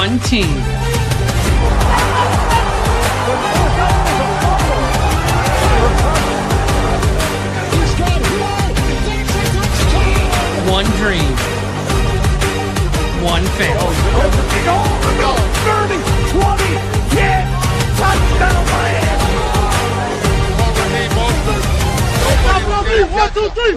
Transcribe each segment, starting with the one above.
one team. One dream. One family. 30, 20, 10, touchdown Miami! One, two, three,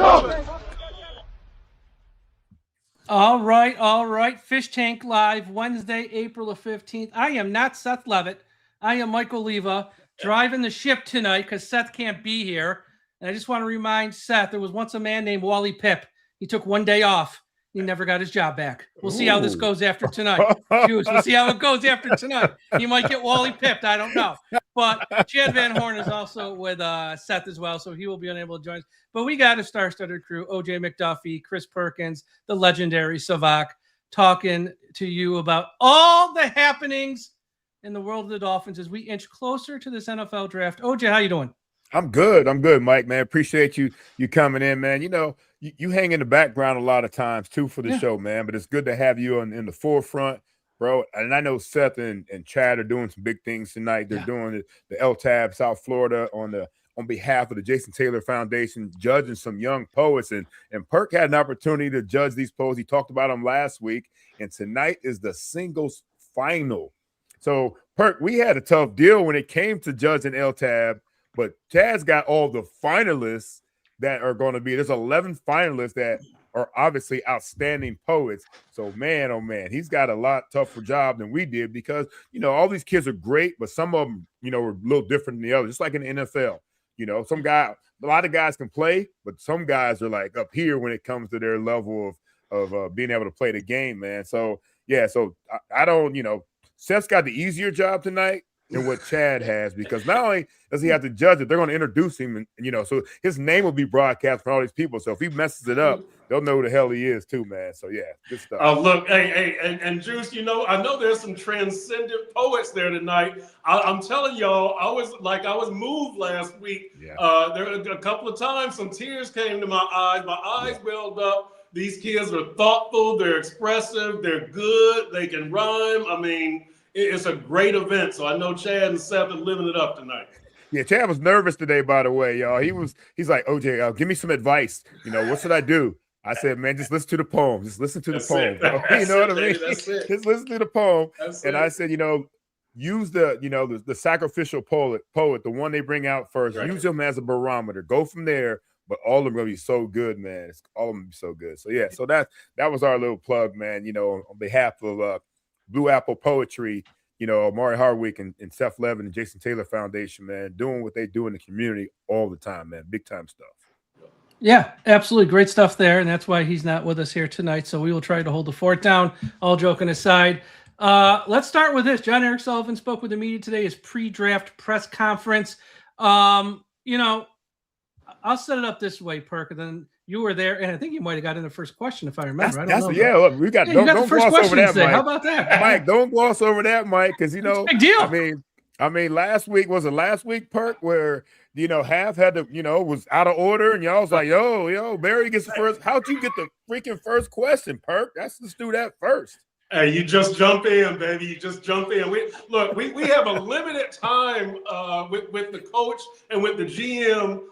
All right. Fish Tank Live, Wednesday, April the 15th. I am not Seth Levitt. I am Michael Leva, driving the ship tonight because Seth can't be here. And I just want to remind Seth, there was once a man named Wally Pipp. He took one day off. He never got his job back. We'll see how this goes after tonight. Juice, we'll see how it goes after tonight. He might get Wally pipped. I don't know. But Chad Van Horn is also with Seth as well, so he will be unable to join us. But we got a star-studded crew, OJ McDuffie, Chris Perkins, the legendary Sevach, talking to you about all the happenings in the world of the Dolphins as we inch closer to this NFL draft. OJ, how you doing? I'm good, Mike, man. Appreciate you coming in, man. You know, you hang in the background a lot of times, too, for the show, man. But it's good to have you in the forefront, bro. And I know Seth and Chad are doing some big things tonight. They're doing the LTAB South Florida on behalf of the Jason Taylor Foundation, judging some young poets. And Perk had an opportunity to judge these poets. He talked about them last week. And tonight is the singles final. So, Perk, we had a tough deal when it came to judging LTAB. But Chad's got all the finalists that are going to be. There's 11 finalists that are obviously outstanding poets. So, man, oh, man, he's got a lot tougher job than we did because, you know, all these kids are great, but some of them, you know, are a little different than the others, just like in the NFL. You know, a lot of guys can play, but some guys are like up here when it comes to their level of being able to play the game, man. So, yeah, I don't, you know, Seth's got the easier job tonight than what Chad has, because not only does he have to judge it, they're going to introduce him, and you know, so his name will be broadcast for all these people. So if he messes it up, they'll know who the hell he is too, man. So yeah, good stuff. Look, hey, and Juice, you know, I know there's some transcendent poets there tonight. I'm telling y'all, I was moved last week. Yeah. There were a couple of times some tears came to my eyes. My eyes welled up. These kids are thoughtful. They're expressive. They're good. They can rhyme. I mean, it's a great event, so I know Chad and Seth are living it up tonight. Yeah, Chad was nervous today, by the way, y'all. He's like, OJ, give me some advice. You know, what should I do? I said, man, just listen to the poem. Just listen to the poem. You know what I mean? That's it. Just listen to the poem. I said, you know, use the sacrificial poet, the one they bring out first. Right. Use them as a barometer. Go from there. But all of them are going to be so good, man. All of them be so good. So, yeah, so that was our little plug, man, you know, on behalf of Blue Apple Poetry, you know, Amari Hardwick and Seth Levin and Jason Taylor Foundation, man, doing what they do in the community all the time, man. Big time stuff. Yeah, absolutely. Great stuff there. And that's why he's not with us here tonight. So we will try to hold the fort down, all joking aside. Let's start with this. John Eric Sullivan spoke with the media today, his pre-draft press conference. You know, I'll set it up this way, Perk, and then you were there, and I think you might have got in the first question, if I remember. Look, we got. Don't gloss over that, today. Mike. How about that, Mike? Don't gloss over that, Mike, because you know, big deal. I mean, last week Perk, where you know half had to, you know, was out of order, and y'all was like, yo, Barry gets the first. How'd you get the freaking first question, Perk? Let's do that first. Hey, you just jump in, baby. You just jump in. We have a limited time with the coach and with the GM.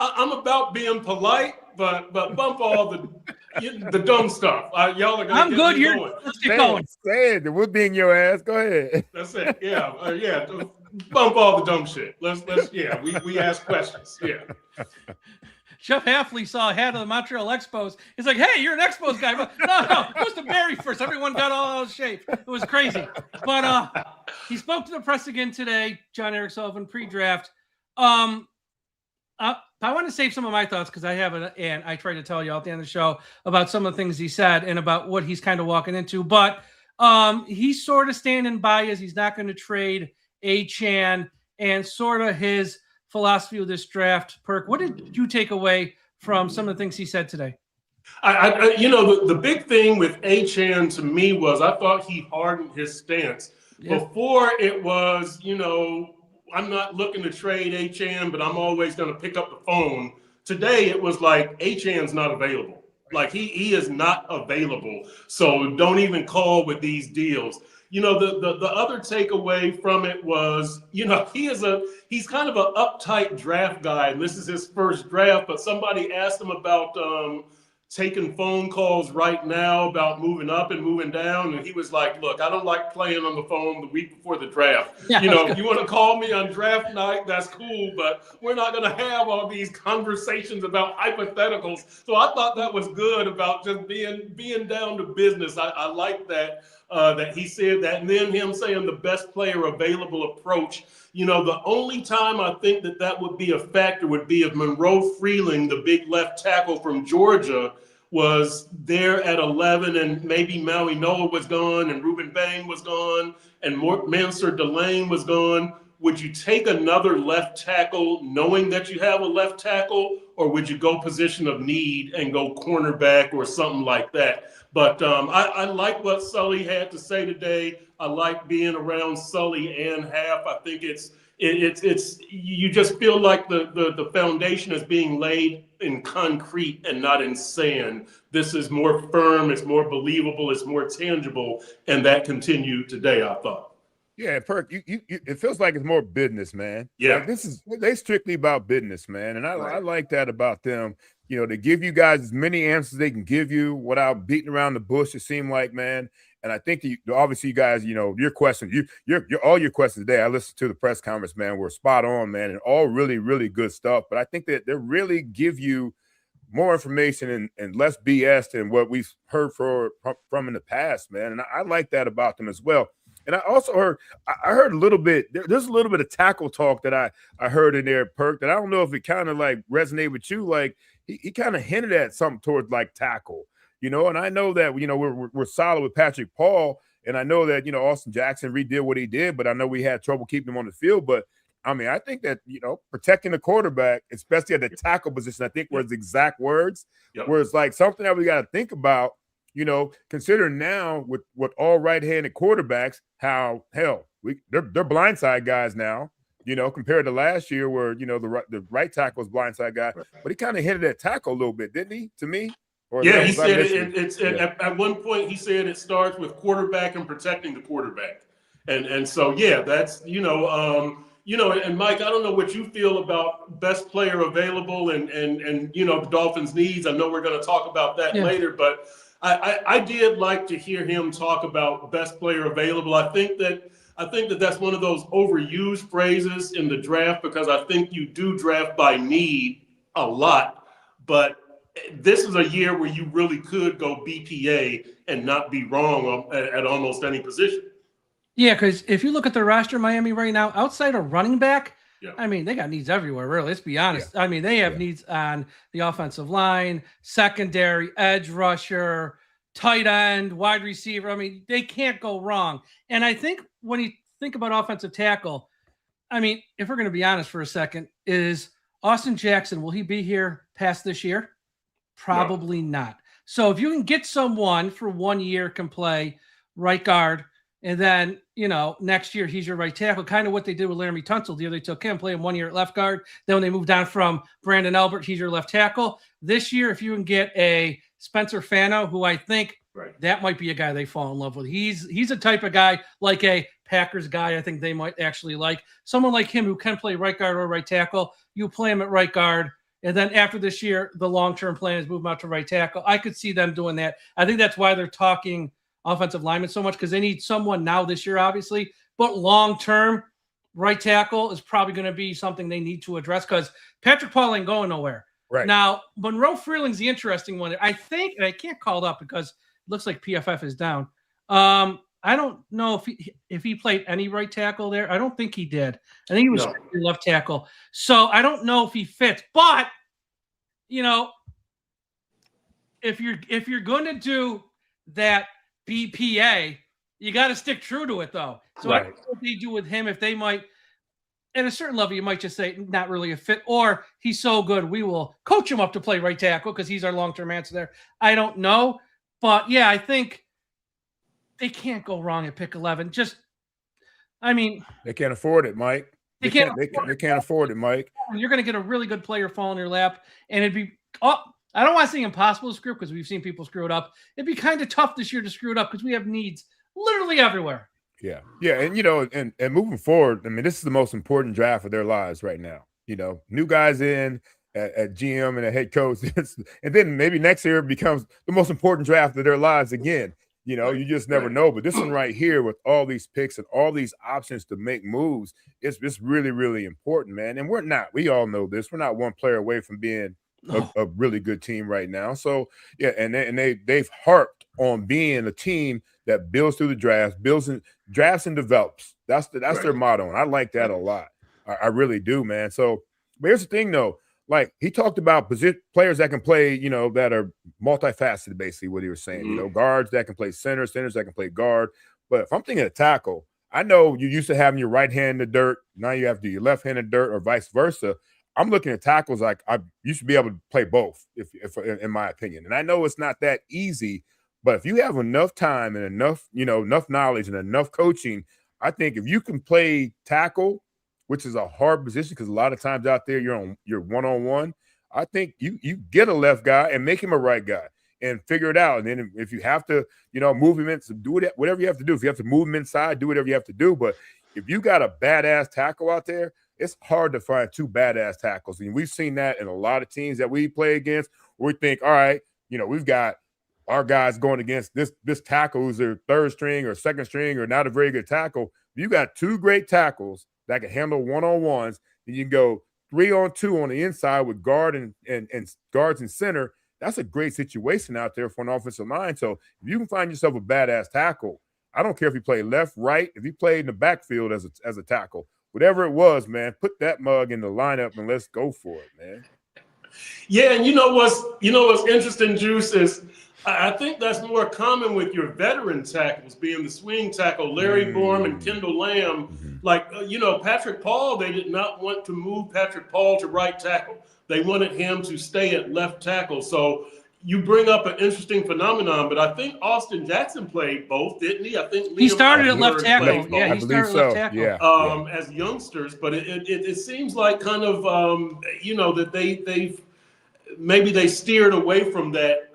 I'm about being polite, but bump all the dumb stuff. Y'all are gonna. I'm good. Let's get going. Say it. We're being your ass. Go ahead. That's it. Yeah, yeah. Bump all the dumb shit. Let's. Yeah, we ask questions. Yeah. Jeff Hafley saw a hat of the Montreal Expos. He's like, "Hey, you're an Expos guy." But no, it was to Barry first. Everyone got all out of shape. It was crazy. But he spoke to the press again today. John Eric Sullivan pre-draft. I want to save some of my thoughts because I have it, and I tried to tell you at the end of the show about some of the things he said and about what he's kind of walking into. But he's sort of standing by as he's not going to trade Achane, and sort of his philosophy with this draft. Perk, what did you take away from some of the things he said today? You know, the big thing with Achane to me was I thought he hardened his stance. Yeah. Before it was, you know, I'm not looking to trade Achane, but I'm always going to pick up the phone. Today, it was like Achane's not available. Like he is not available. So don't even call with these deals. the other takeaway from it was, he's kind of an uptight draft guy, and this is his first draft. But somebody asked him about taking phone calls right now about moving up and moving down, and he was like, "Look, I don't like playing on the phone the week before the draft. Yeah, If you want to call me on draft night, that's cool, but we're not going to have all these conversations about hypotheticals." So I thought that was good about just being down to business. I like that. That he said that, and then him saying the best player available approach. The only time I think that would be a factor would be if Monroe Freeling, the big left tackle from Georgia, was there at 11, and maybe Maui Noah was gone, and Ruben Bain was gone, and Mansur Delane was gone. Would you take another left tackle knowing that you have a left tackle, or would you go position of need and go cornerback or something like that? But I like what Sully had to say today. I like being around Sully and Half. I think it's you just feel like the foundation is being laid in concrete and not in sand. This is more firm, it's more believable, it's more tangible, and that continued today, I thought. Yeah, Perk, it feels like it's more business, man. Yeah. Like they strictly about business, man. And I like that about them. They give you guys as many answers they can give you without beating around the bush, it seemed like, man. And I think that obviously you guys, your questions, all your questions today, I listened to the press conference, man, were spot on, man, and all really, really good stuff. But I think that they really give you more information and less BS than what we've heard from in the past, man. And I like that about them as well. And I also heard a little bit, there's a little bit of tackle talk that I heard in there, Perk, that I don't know if it kind of like resonated with you. Like he kind of hinted at something towards like tackle, and I know that, we're solid with Patrick Paul. And I know that, Austin Jackson redid what he did, but I know we had trouble keeping him on the field. But I mean, I think that, protecting the quarterback, especially at the tackle position, I think were his exact words, where it's like something that we got to think about. Consider now with all right-handed quarterbacks, how they're blindside guys now, compared to last year where, the right tackle was blindside guy, but he kind of hinted at tackle a little bit, didn't he, to me? Yeah, he said at one point he said it starts with quarterback and protecting the quarterback. And so, yeah, that's, and Mike, I don't know what you feel about best player available and the Dolphins' needs. I know we're going to talk about that later, but I did like to hear him talk about best player available. I think that that's one of those overused phrases in the draft, because I think you do draft by need a lot. But this is a year where you really could go BPA and not be wrong at almost any position. Yeah, because if you look at the roster of Miami right now, outside of running back, I mean, they got needs everywhere, really. Let's be honest. I mean, they have needs on the offensive line, secondary, edge rusher, tight end, wide receiver. I mean, they can't go wrong. And I think when you think about offensive tackle, I mean, if we're going to be honest for a second, is Austin Jackson, will he be here past this year? Probably not. So if you can get someone for 1 year can play right guard, and then, next year he's your right tackle, kind of what they did with Laramie Tunsil. The year they took him, played him 1 year at left guard. Then when they moved on from Brandon Albert, he's your left tackle. This year, if you can get a Spencer Fano, who I think that might be a guy they fall in love with. He's a type of guy, like a Packers guy, I think they might actually like. Someone like him who can play right guard or right tackle. You play him at right guard. And then after this year, the long-term plan is move him out to right tackle. I could see them doing that. I think that's why they're talking offensive linemen so much, because they need someone now this year, obviously. But long-term, right tackle is probably going to be something they need to address, because Patrick Paul ain't going nowhere. Right. Now, Monroe Freeling's the interesting one. I think, and I can't call it up because it looks like PFF is down. I don't know if he played any right tackle there. I don't think he did. I think he was left tackle. So I don't know if he fits. But if you're going to do that BPA, you got to stick true to it, though. So I don't know what they do with him. If they might, at a certain level, you might just say not really a fit, or he's so good we will coach him up to play right tackle because he's our long-term answer there. I don't know, but yeah, I think they can't go wrong at pick 11. They can't afford it, Mike. They can't afford it, Mike. You're going to get a really good player fall in your lap, and it'd be I don't want to say impossible to screw up, because we've seen people screw it up. It'd be kind of tough this year to screw it up, because we have needs literally everywhere. Yeah. Yeah. And, and moving forward, I mean, this is the most important draft of their lives right now. New guys in at GM and a head coach. And then maybe next year it becomes the most important draft of their lives again. You just never know. But this one right here with all these picks and all these options to make moves, it's really, really important, man. And we all know this. We're not one player away from being a really good team right now. So, yeah, and they've harped on being a team that builds through the drafts and develops. That's their motto, and I like that a lot. I really do, man. So, but here's the thing, though. Like he talked about players that can play, that are multifaceted, basically what he was saying. Guards that can play centers that can play guard. But if I'm thinking of tackle, I know you used to having your right hand in the dirt. Now you have to do your left hand in the dirt, or vice versa. I'm looking at tackles like you should be able to play both, if in my opinion. And I know it's not that easy, but if you have enough time and enough knowledge and enough coaching, I think if you can play tackle, which is a hard position because a lot of times out there you're one-on-one, I think you get a left guy and make him a right guy and figure it out. And then if you have to, move him in, so do it, whatever you have to do. If you have to move him inside, do whatever you have to do. But if you got a badass tackle out there, it's hard to find two badass tackles. And we've seen that in a lot of teams that we play against where we think, all right, we've got our guys going against this tackle who's their third string or second string or not a very good tackle. You got two great tackles that can handle one-on-ones, and you can go 3-on-2 on the inside with guard and guards and center. That's a great situation out there for an offensive line. So if you can find yourself a badass tackle, I don't care if you play left, right, if you played in the backfield as a tackle, whatever it was, man, put that mug in the lineup and let's go for it, man. Yeah, and what's interesting, Juice, is I think that's more common with your veteran tackles being the swing tackle, Larry Borum and Kendall Lamb. Mm-hmm. Like, Patrick Paul, they did not want to move Patrick Paul to right tackle. They wanted him to stay at left tackle. So you bring up an interesting phenomenon, but I think Austin Jackson played both, didn't he? I think he started at left tackle. Yeah, he started at left tackle. Yeah. As youngsters, but it seems like kind of that they've maybe they steered away from that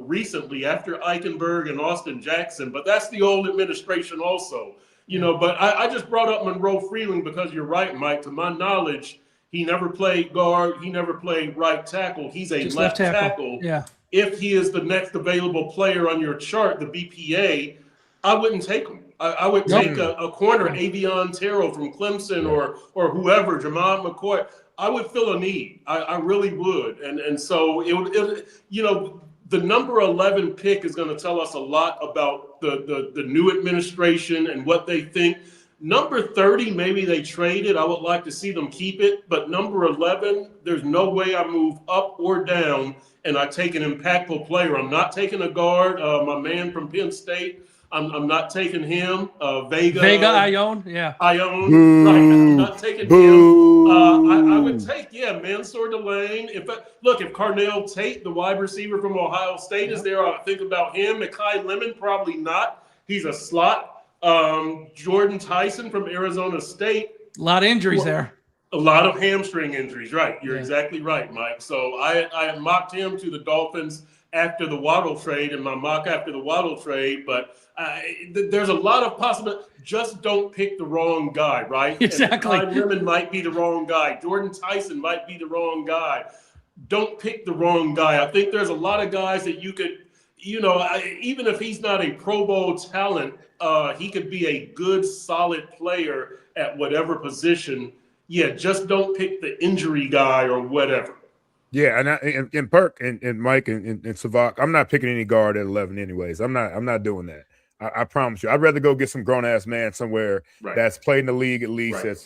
recently after Eichenberg and Austin Jackson, but that's the old administration also. But I just brought up Monroe Freeling because you're right, Mike. To my knowledge, he never played guard. He never played right tackle. He's a left tackle. Yeah. If he is the next available player on your chart, the BPA, I wouldn't take him. I would take a corner, Avion Terrell from Clemson or whoever, Jamon McCoy. I would feel a need. I really would. And so the number 11 pick is going to tell us a lot about the new administration and what they think. Number 30, maybe they trade it. I would like to see them keep it. But number 11, there's no way I move up or down and I take an impactful player. I'm not taking a guard. My man from Penn State, I'm not taking him. Vega, Ione, yeah. Ione, right. I'm not taking him. I would take, Mansour Delane. If Carnell Tate, the wide receiver from Ohio State, is there, I would think about him. Mekhi Lemon, probably not. He's a slot. Jordan Tyson from Arizona State. A lot of injuries there. A lot of hamstring injuries, right. You're exactly right, Mike. So I mocked him to the Dolphins after the Waddle trade, and my mock after the Waddle trade, but there's a lot of possible. Just don't pick the wrong guy, right? Exactly. And Lemon might be the wrong guy. Jordan Tyson might be the wrong guy. Don't pick the wrong guy. I think there's a lot of guys that you could, even if he's not a Pro Bowl talent, he could be a good, solid player at whatever position. Yeah, just don't pick the injury guy or whatever. Yeah, and Perk and Mike and Sevach, I'm not picking any guard at 11 anyways. I'm not doing that. I promise you. I'd rather go get some grown-ass man somewhere that's played in the league at least, that's,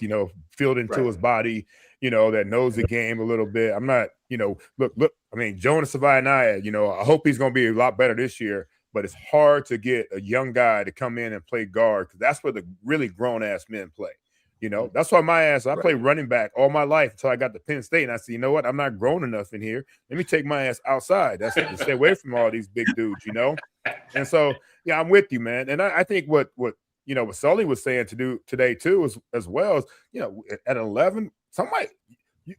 filled into his body, that knows the game a little bit. I'm not, look, I mean, Jonas Savaianaya, I hope he's going to be a lot better this year, but it's hard to get a young guy to come in and play guard because that's where the really grown-ass men play. That's why I played running back all my life until I got to Penn State. And I said, you know what? I'm not grown enough in here. Let me take my ass outside. That's to stay away from all these big dudes, And so, yeah, I'm with you, man. And I think what Sully was saying to do today too, as well as, at 11, somebody,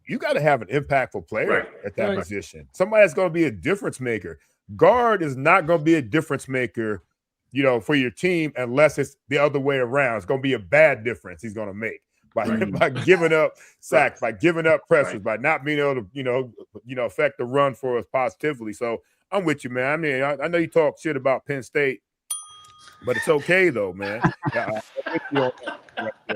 you got to have an impactful player at that position. Somebody that's going to be a difference maker. Guard is not going to be a difference maker, for your team unless it's the other way around. It's going to be a bad difference he's going to make by giving up sacks, by giving up pressures, by not being able to, affect the run for us positively. So I'm with you, man. I mean, I know you talk shit about Penn State, but it's okay though, man.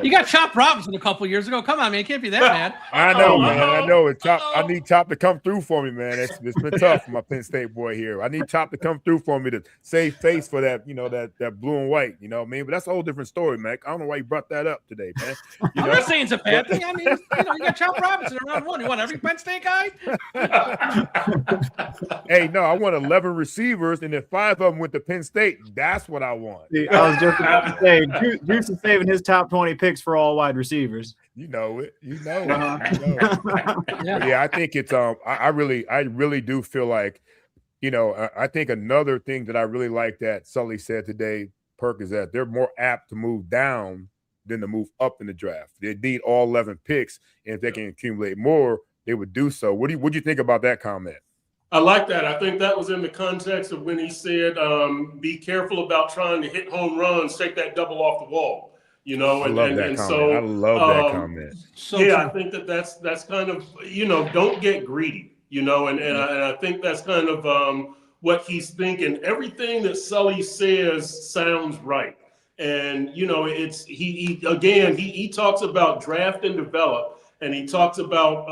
You got Chop Robinson a couple years ago. Come on, man. It can't be that bad. I know, man. I know. I need Chop to come through for me, man. It's been tough for my Penn State boy here. I need Chop to come through for me to save face for that, that blue and white. You know what I mean? But that's a whole different story, man. I don't know why you brought that up today, man. I'm not saying it's a bad thing. I mean, you got Chop Robinson around one. You want every Penn State guy? Hey, no, I want 11 receivers, and if 5 of them went to Penn State, that's what I want. See, I was just about to say, Juice is saving his top 20 picks for all wide receivers. You know it. Yeah, I think it's I really do feel like, I think another thing that I really like that Sully said today, Perk, is that they're more apt to move down than to move up in the draft. They need all 11 picks, and if they can accumulate more, they would do so. What do you think about that comment? I like that. I think that was in the context of when he said, be careful about trying to hit home runs, take that double off the wall. I love that comment. So I think that's kind of, don't get greedy, and I think that's kind of what he's thinking. Everything that Sully says sounds right. And, it's he talks about draft and develop. And he talks about,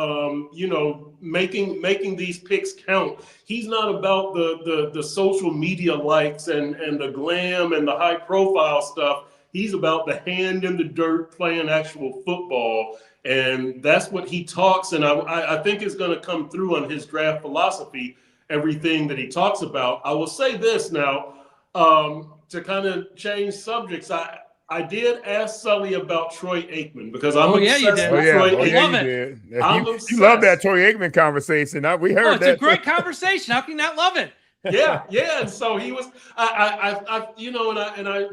making these picks count. He's not about the social media likes and the glam and the high profile stuff. He's about the hand in the dirt playing actual football. And that's what he talks. And I think it's going to come through on his draft philosophy, everything that he talks about. I will say this now, to kind of change subjects. I did ask Sully about Troy Aikman because I'm obsessed with Troy Aikman. You love that Troy Aikman conversation. We heard that. It's a great conversation. How can you not love it? Yeah. And so he was,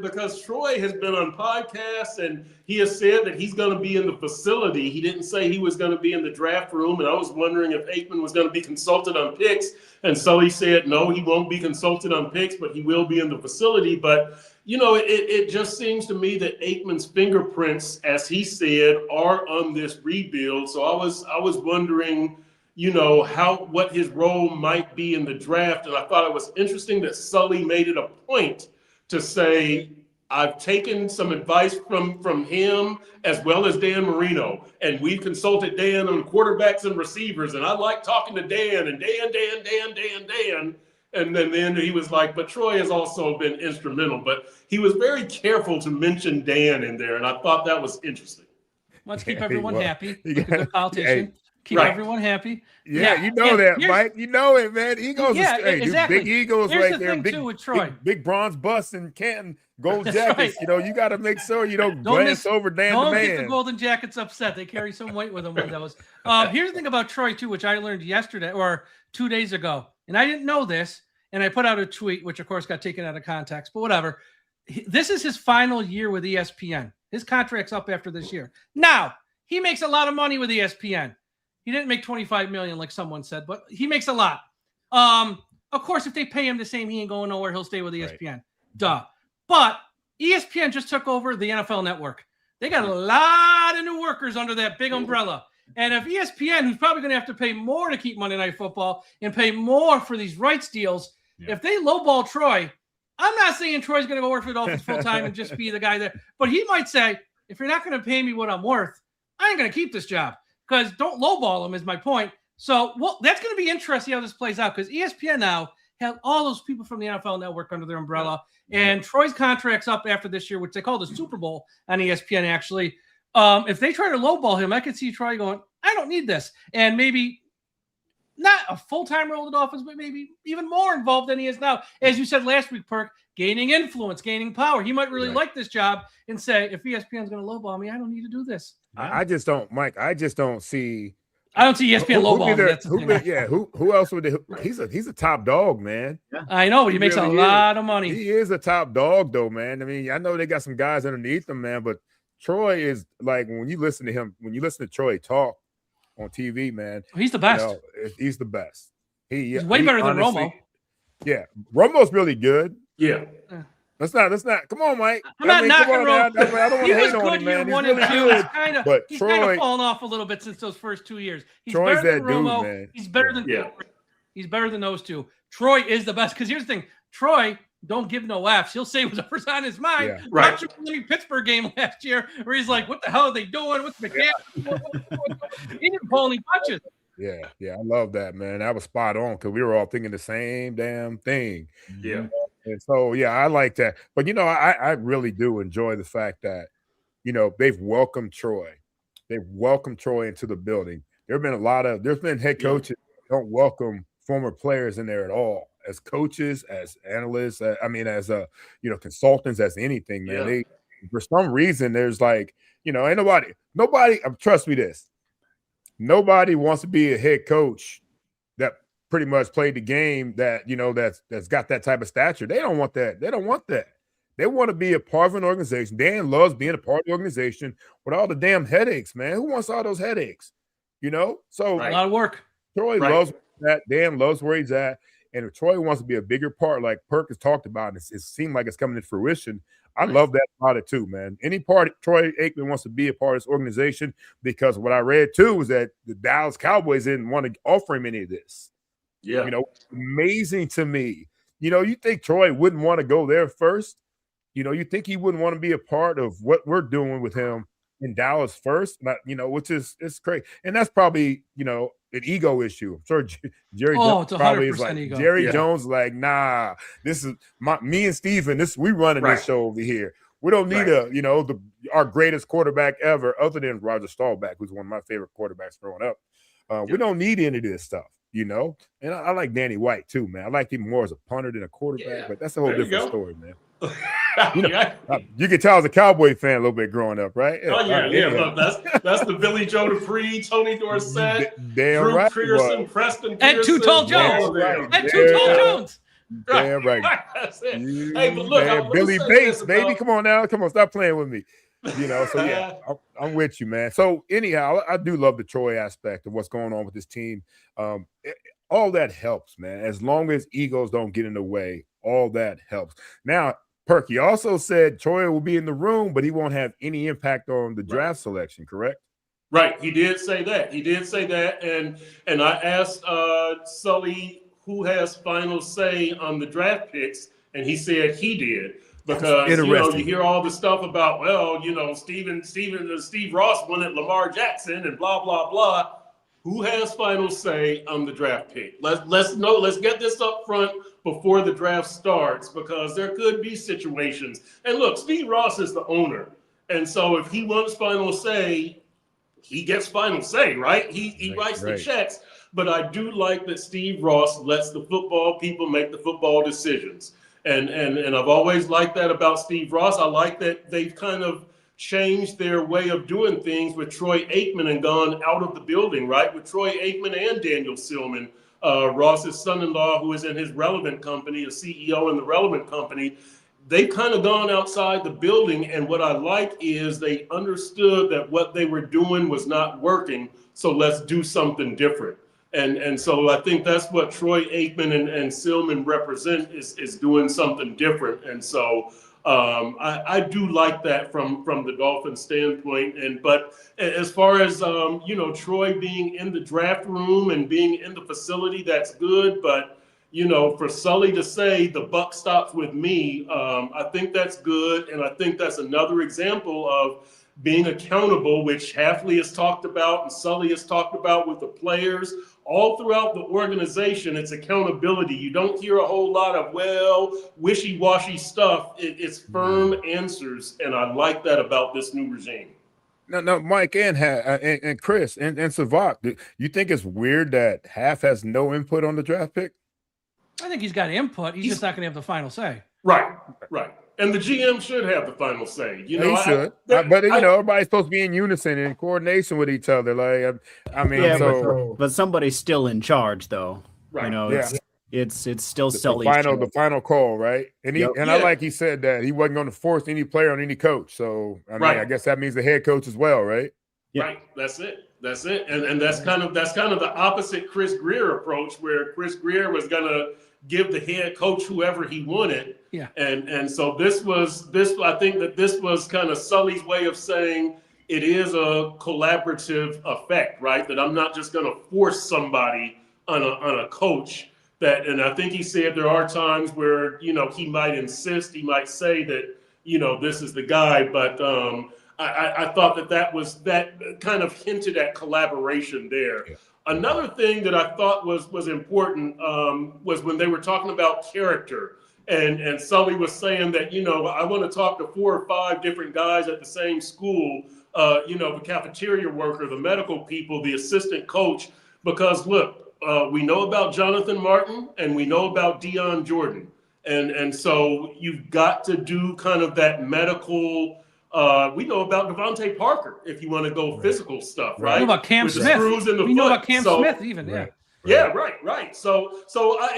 because Troy has been on podcasts and he has said that he's going to be in the facility. He didn't say he was going to be in the draft room. And I was wondering if Aikman was going to be consulted on picks. And Sully said, no, he won't be consulted on picks, but he will be in the facility. But, it just seems to me that Aikman's fingerprints, as he said, are on this rebuild. So I was wondering, what his role might be in the draft. And I thought it was interesting that Sully made it a point to say, I've taken some advice from him as well as Dan Marino. And we've consulted Dan on quarterbacks and receivers. And I like talking to Dan and Dan. And then he was like, but Troy has also been instrumental. But he was very careful to mention Dan in there. And I thought that was interesting. Let's keep everyone happy. Like a good politician. Keep everyone happy. Yeah, that, Mike. You know it, man. Egos are straight. Exactly. Big egos right there. Big, too, with Troy. Big bronze bust in Canton. Gold jackets. Right. You got to make sure you don't glance over Dan the man. Don't get the golden jackets upset. They carry some weight with them with those. Here's the thing about Troy, too, which I learned yesterday or 2 days ago. And I didn't know this. And I put out a tweet, which, of course, got taken out of context. But whatever. This is his final year with ESPN. His contract's up after this year. Now, he makes a lot of money with ESPN. He didn't make $25 million like someone said, but he makes a lot. Of course, if they pay him the same, he ain't going nowhere. He'll stay with ESPN. Right. Duh. But ESPN just took over the NFL Network. They got a lot of new workers under that big umbrella. And if ESPN, who's probably going to have to pay more to keep Monday Night Football and pay more for these rights deals, if they lowball Troy, I'm not saying Troy's going to go work for the Dolphins full time and just be the guy there. But he might say, if you're not going to pay me what I'm worth, I ain't going to keep this job. Because don't lowball him is my point. So, that's going to be interesting how this plays out because ESPN now have all those people from the NFL Network under their umbrella. And Troy's contract's up after this year, which they call the Super Bowl on ESPN, actually. If they try to lowball him, I could see Troy going, I don't need this. And maybe not a full-time role with the Dolphins, but maybe even more involved than he is now. As you said last week, Perk, gaining influence, gaining power. He might really like this job and say, if ESPN's going to lowball me, I don't need to do this. I just don't, Mike. I just don't see. I don't see ESPN lowball. Who else would? He's a top dog, man. Yeah. I know, but he makes really a lot of money. He is a top dog, though, man. I mean, I know they got some guys underneath him, man, but Troy is like when you listen to him, when you listen to Troy talk on TV, man, he's the best. He's the best. He's way better than Romo. Yeah, Romo's really good. Yeah. Let's not. Come on, Mike. I'm not knocking come on, Rome. man. I don't want He to was hate on good him, year man. He's 1 really and 2. good. But He's kind Troy, of fallen off a little bit since those first 2 years. He's Troy's better than that dude, Romo. man. He's better than He's better than those two. Troy is the best. Because here's the thing. Troy don't give no F's. He'll say whatever's on his mind. Yeah. Right. Watch the Pittsburgh game last year where he's like, what the hell are they doing? What's McCann? He didn't pull any punches. Yeah, I love that, man. That was spot on because we were all thinking the same damn thing. Yeah. And so, yeah, I like that. But, I really do enjoy the fact that, they've welcomed Troy. They've welcomed Troy into the building. There's been head coaches that don't welcome former players in there at all, as coaches, as analysts, as consultants, as anything, man. They, for some reason, there's like, ain't nobody, trust me this, nobody wants to be a head coach that pretty much played the game that, that's got that type of stature. They don't want that. They don't want that. They want to be a part of an organization. Dan loves being a part of the organization with all the damn headaches, man. Who wants all those headaches? So A lot of work. Troy loves that. Dan loves where he's at. And if Troy wants to be a bigger part, like Perkins talked about, and it seemed like it's coming to fruition, I love that about it too, man. Any part Troy Aikman wants to be a part of this organization, because what I read too was that the Dallas Cowboys didn't want to offer him any of this. Yeah. Amazing to me. You think Troy wouldn't want to go there first? You think he wouldn't want to be a part of what we're doing with him in Dallas first? Which is it's crazy. And that's probably, an ego issue. I'm sure Jerry Jones probably is like, ego. Jerry Jones is like, nah, this is me and Steven, we running this show over here. We don't need our greatest quarterback ever, other than Roger Staubach, who's one of my favorite quarterbacks growing up. We don't need any of this stuff, And I like Danny White too, man. I like him more as a punter than a quarterback, but that's a whole different story, man. You can tell I was a Cowboy fan a little bit growing up, right? Look, that's the Billy Joe Dupree, Tony Dorsett, Damn Drew right, Pearson, Preston And Pearson, Too Tall Jones. And Too Tall Jones. Damn right. That's it. Hey, but look, Billy Bates, baby, come on now, stop playing with me. So yeah, I'm with you, man. So anyhow, I do love the Troy aspect of what's going on with this team. All that helps, man. As long as egos don't get in the way, all that helps. Now, Perky also said Troy will be in the room, but he won't have any impact on the draft selection, correct? Right. He did say that. And I asked Sully who has final say on the draft picks, and he said he did. Because you hear all the stuff about, Steve Ross wanted Lamar Jackson and blah blah blah. Who has final say on the draft pick? Let's get this up front before the draft starts, because there could be situations. And look, Steve Ross is the owner, and so if he wants final say, he gets final say, right? He writes the checks. But I do like that Steve Ross lets the football people make the football decisions. And I've always liked that about Steve Ross. I like that they've kind of changed their way of doing things with Troy Aikman and gone out of the building, right? With Troy Aikman and Daniel Silman, Ross's son-in-law, who is in his Relevant company, a CEO in the Relevant company. They've kind of gone outside the building, and what I like is they understood that what they were doing was not working, so let's do something different. And so I think that's what Troy Aikman and Silman represent, is doing something different. And so I do like that from the Dolphins standpoint. But as far as Troy being in the draft room and being in the facility, that's good. But for Sully to say the buck stops with me, I think that's good, and I think that's another example of being accountable, which Hafley has talked about and Sully has talked about with the players. All throughout the organization, it's accountability. You don't hear a whole lot of, wishy-washy stuff. It's firm answers, and I like that about this new regime. No, Mike and Chris and Sevach, you think it's weird that Haf has no input on the draft pick? I think he's got input. He's just not going to have the final say. Right. And the GM should have the final say. He should. But everybody's supposed to be in unison and in coordination with each other. But somebody's still in charge, though. Right. It's still Sully's the final call, right? And I like he said that he wasn't going to force any player on any coach. So I guess that means the head coach as well, right? Yeah. Right. That's it. And that's kind of the opposite Chris Greer approach, where Chris Greer was gonna give the head coach whoever he wanted. Yeah. And so this. I think that this was kind of Sully's way of saying it is a collaborative effect, right? That I'm not just going to force somebody on a coach. And I think he said there are times where, you know, he might insist, he might say that, you know, this is the guy, but I thought that kind of hinted at collaboration there. Yeah. Another thing that I thought was important was when they were talking about character, and Sully was saying that, you know, I want to talk to 4 or 5 different guys at the same school, you know, the cafeteria worker, the medical people, the assistant coach, because look, we know about Jonathan Martin and we know about Deion Jordan. And so you've got to do kind of that medical. We know about Devontae Parker, if you want to go physical stuff, right? We know about Cam Smith. We know about Cam Smith even, yeah. Yeah, right. So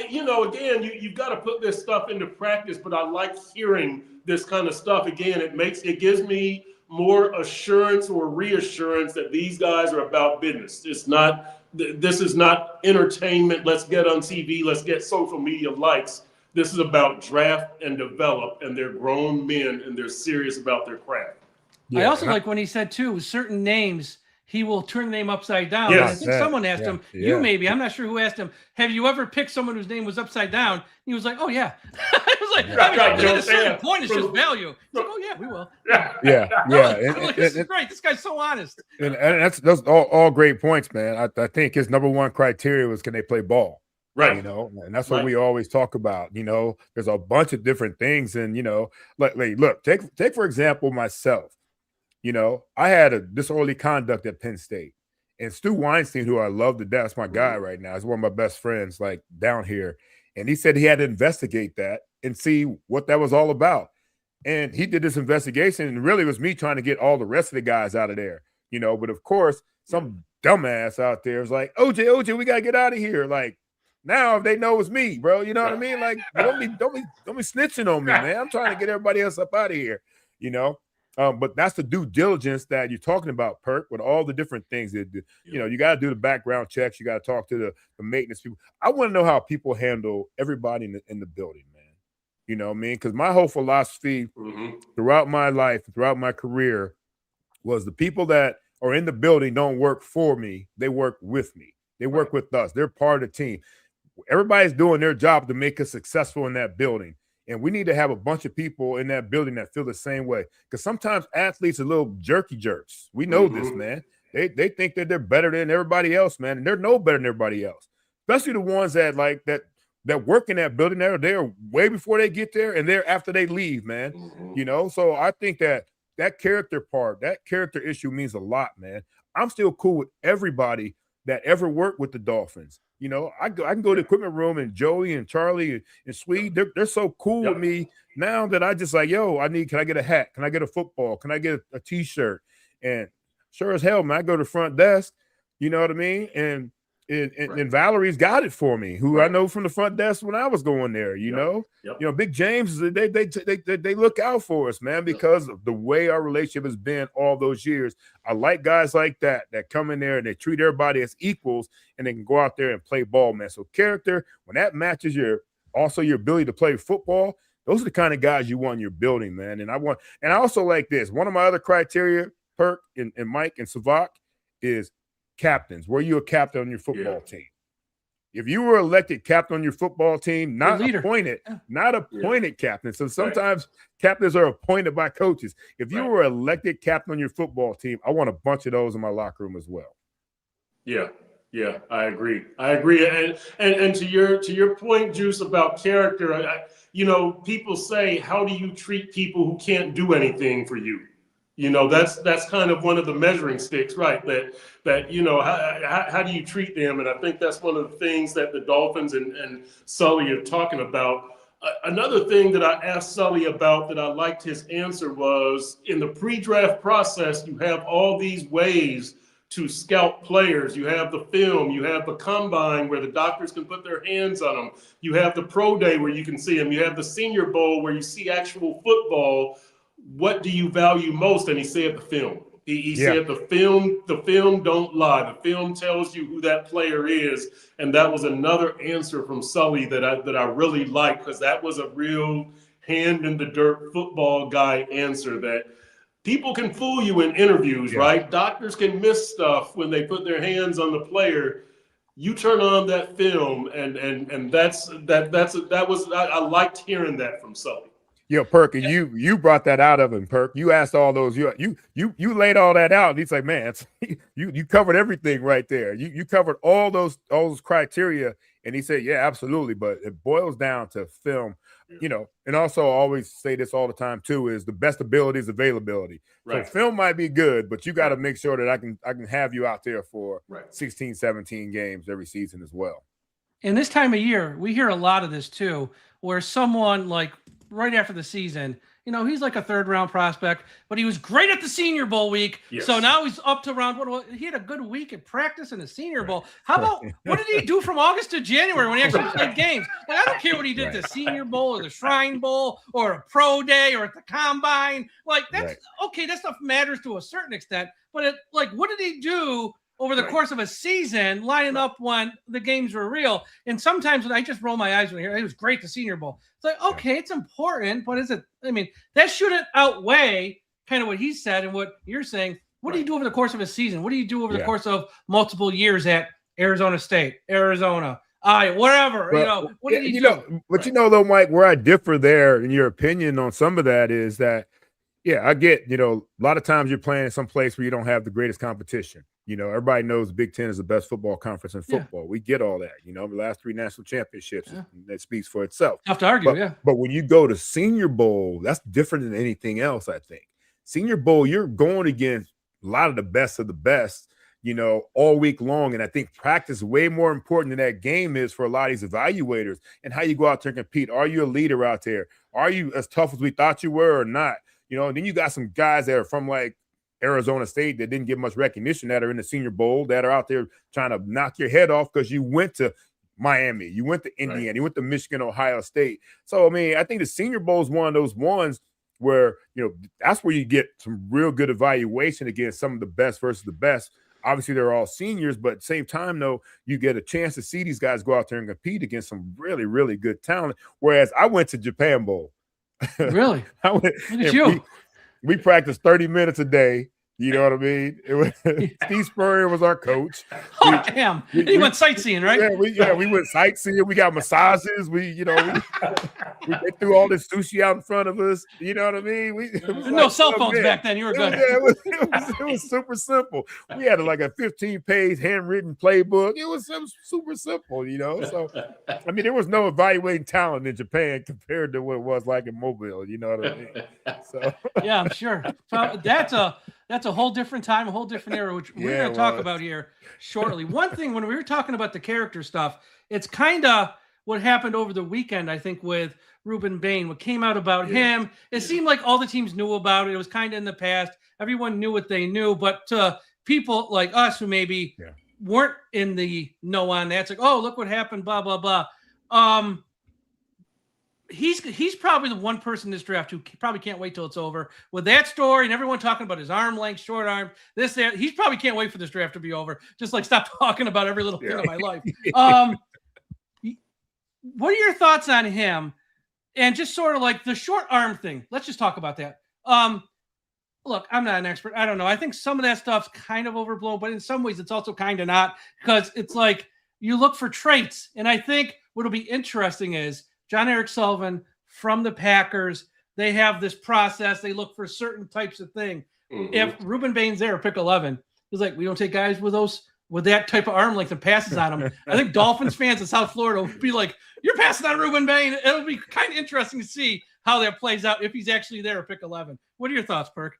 you know, again, you've got to put this stuff into practice, but I like hearing this kind of stuff. Again, it gives me more assurance or reassurance that these guys are about business. This is not entertainment. Let's get on TV. Let's get social media likes. This is about draft and develop, and they're grown men, and they're serious about their craft. Yeah. I also like when he said, too, certain names, he will turn the name upside down. Yes. I think someone asked him, you maybe, I'm not sure who asked him, have you ever picked someone whose name was upside down? He was like, oh, yeah. I was like, at a certain point, it's just value. He's like, oh, yeah, we will. Yeah. This is great. This guy's so honest. And those all great points, man. I think his number one criteria was, can they play ball? Right. You know, and that's what we always talk about. You know, there's a bunch of different things. And, you know, like look, take for example, myself. You know, I had disorderly conduct at Penn State. And Stu Weinstein, who I love to death, that's my guy right now. He's one of my best friends, like down here. And he said he had to investigate that and see what that was all about. And he did this investigation, and really it was me trying to get all the rest of the guys out of there. You know, but of course, some dumbass out there is like, OJ, we gotta get out of here. Like, now if they know it's me, bro, you know what I mean? Like, don't be snitching on me, man. I'm trying to get everybody else up out of here, you know. But that's the due diligence that you're talking about, Perk, with all the different things that do. You know, you got to do the background checks. You got to talk to the maintenance people. I want to know how people handle everybody in the building, man. You know what I mean? Because my whole philosophy throughout my life, throughout my career, was the people that are in the building don't work for me. They work with me. They work with us. They're part of the team. Everybody's doing their job to make us successful in that building. And we need to have a bunch of people in that building that feel the same way. Because sometimes athletes are little jerky jerks. We know this, man. They think that they're better than everybody else, man. And they're no better than everybody else. Especially the ones that like that work in that building. They're way before they get there, and they're after they leave, man. You know, so I think that character part, that character issue means a lot, man. I'm still cool with everybody that ever worked with the Dolphins. You know, I can go to the equipment room, and Joey and Charlie and Swede, they're so cool with me now that I just like, yo, can I get a hat? Can I get a football? Can I get a T-shirt? And sure as hell, man, I go to the front desk, you know what I mean? And Valerie's got it for me, who I know from the front desk when I was going there, you know? You know, Big James, they look out for us, man, because of the way our relationship has been all those years. I like guys like that come in there and they treat everybody as equals, and they can go out there and play ball, man. So character, when that matches your ability to play football, those are the kind of guys you want in your building, man. And I also like this. One of my other criteria, Perk and Mike and Sevach, is captains. Were you a captain on your football team? If you were elected captain on your football team, not appointed captain. So sometimes captains are appointed by coaches. If you were elected captain on your football team, I want a bunch of those in my locker room as well. Yeah, I agree. And to your point, Juice, about character, you know, people say, how do you treat people who can't do anything for you? You know, that's kind of one of the measuring sticks, right? That you know, how do you treat them? And I think that's one of the things that the Dolphins and Sully are talking about. Another thing that I asked Sully about that I liked his answer was, in the pre-draft process, you have all these ways to scout players. You have the film, you have the combine where the doctors can put their hands on them. You have the pro day where you can see them. You have the Senior Bowl where you see actual football. What do you value most? And he said the film. He said the film don't lie. The film tells you who that player is, and that was another answer from Sully that I really liked, because that was a real hand in the dirt football guy answer that people can fool you in interviews, right? Doctors can miss stuff when they put their hands on the player. You turn on that film, and I liked hearing that from Sully. Yo, Perk, and you brought that out of him, Perk. You asked all those, you laid all that out, and he's like, man, you covered everything right there. You covered all those criteria, and he said, yeah, absolutely. But it boils down to film, and also I always say this all the time too, is the best ability is availability. Right. So film might be good, but you got to make sure that I can have you out there for 16, 17 games every season as well. And this time of year, we hear a lot of this too, where someone like right after the season, he's like a third-round prospect, but he was great at the Senior Bowl week. Yes. So now he's up to round one. He had a good week at practice in the Senior Bowl. How about what did he do from August to January when he actually played games? Like, I don't care what he did at the Senior Bowl or the Shrine Bowl or a pro day or at the Combine. Like, that's okay. That stuff matters to a certain extent, but what did he do over the course of a season, lining up when the games were real? And sometimes when I just roll my eyes when I hear it was great, the Senior Bowl. It's like, okay, it's important, but is it? I mean, that shouldn't outweigh kind of what he said and what you're saying. What do you do over the course of a season? What do you do over the course of multiple years at Arizona State, Arizona, whatever? Well, what did he do? But though, Mike, where I differ there in your opinion on some of that is that, I get, a lot of times you're playing in some place where you don't have the greatest competition. Everybody knows the Big Ten is the best football conference in football. We get all that. The last 3 national championships, that speaks for itself. Tough to argue, But when you go to Senior Bowl, that's different than anything else, I think. Senior Bowl, you're going against a lot of the best, all week long. And I think practice is way more important than that game is for a lot of these evaluators and how you go out there and compete. Are you a leader out there? Are you as tough as we thought you were or not? And then you got some guys that are from like Arizona State that didn't get much recognition that are in the Senior Bowl that are out there trying to knock your head off because you went to Miami, you went to Indiana, you went to Michigan, Ohio State. So, I mean, I think the Senior Bowl is one of those ones where, that's where you get some real good evaluation against some of the best versus the best. Obviously, they're all seniors, but at the same time, though, you get a chance to see these guys go out there and compete against some really, really good talent. Whereas I went to Japan Bowl. Really? Look at you. We practiced 30 minutes a day. You know what I mean? It was, Steve Spurrier was our coach. Damn. He went sightseeing, right? We went sightseeing. We got massages. We threw all this sushi out in front of us. You know what I mean? No cell phones back then. You were good. It was super simple. We had like a 15-page handwritten playbook. It was super simple, So, I mean, there was no evaluating talent in Japan compared to what it was like in Mobile. You know what I mean? So. Yeah, I'm sure. So that's a whole different time, a whole different era, which we're going to talk about here shortly. One thing, when we were talking about the character stuff, it's kind of what happened over the weekend, I think, with Ruben Bain. What came out about him, it seemed like all the teams knew about it. It was kind of in the past. Everyone knew what they knew. But to people like us who maybe weren't in the know on that, it's like, oh, look what happened, blah, blah, blah. He's probably the one person in this draft who probably can't wait till it's over with that story and everyone talking about his arm length, short arm, this, that. He probably can't wait for this draft to be over. Just like stop talking about every little thing of my life. What are your thoughts on him? And just sort of like the short arm thing. Let's just talk about that. Look, I'm not an expert. I don't know. I think some of that stuff's kind of overblown, but in some ways it's also kind of not, because it's like you look for traits. And I think what'll be interesting is John Eric Sullivan from the Packers, they have this process. They look for certain types of thing. Mm-hmm. If Ruben Bain's there, pick 11, he's like, we don't take guys with that type of arm length and passes on them. I think Dolphins fans in South Florida will be like, you're passing on Ruben Bain. It'll be kind of interesting to see how that plays out if he's actually there at pick 11. What are your thoughts, Perk?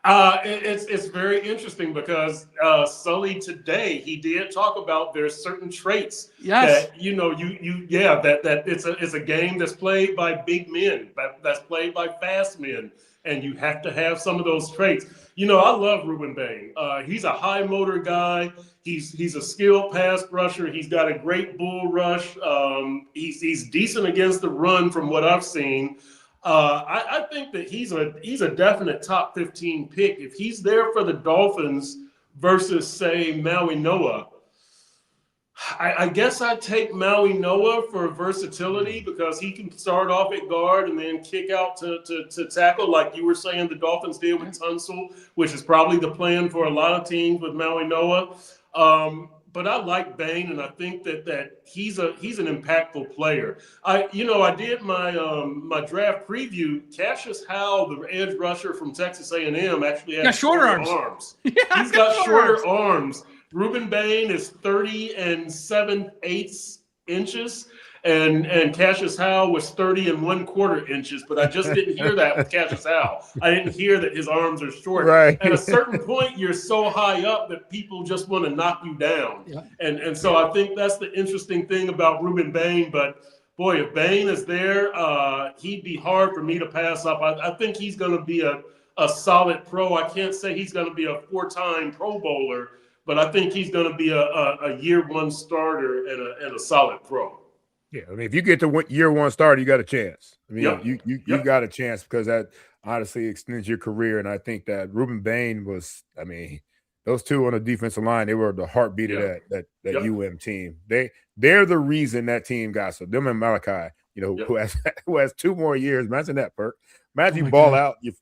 It's very interesting because Sully today, he did talk about there's certain traits that that it's a game that's played by big men, that's played by fast men, and you have to have some of those traits. I love Ruben Bain. He's a high motor guy. He's a skilled pass rusher. He's got a great bull rush. He's decent against the run from what I've seen. I think that he's a definite top 15 pick. If he's there for the Dolphins versus, say, Maui Noah, I guess I'd take Maui Noah for versatility because he can start off at guard and then kick out to tackle, like you were saying the Dolphins did with Tunsil, which is probably the plan for a lot of teams with Maui Noah. But I like Bain, and I think that he's an impactful player. I did my draft preview. Cassius Howell, the edge rusher from Texas A&M, actually has shorter arms. He's got shorter arms. Ruben Bain is 30 7/8 inches, and Cassius Howell was 30 1/4 inches. But I just didn't hear that with Cassius Howell. I didn't hear that his arms are short. Right. At a certain point, you're so high up that people just want to knock you down. Yeah. And so I think that's the interesting thing about Ruben Bain. But boy, if Bain is there, he'd be hard for me to pass up. I think he's going to be a solid pro. I can't say he's going to be a 4-time Pro Bowler, but I think he's going to be a year one starter and a solid pro. Yeah, I mean, if you get to year one starter, you got a chance. I mean, Yep. you got a chance because that honestly extends your career. And I think that Ruben Bain was, I mean, those two on the defensive line, they were the heartbeat of that UM team. They're the reason that team got so. Them and Malachi, who has 2 more years. Imagine that, Perk. Imagine you ball out your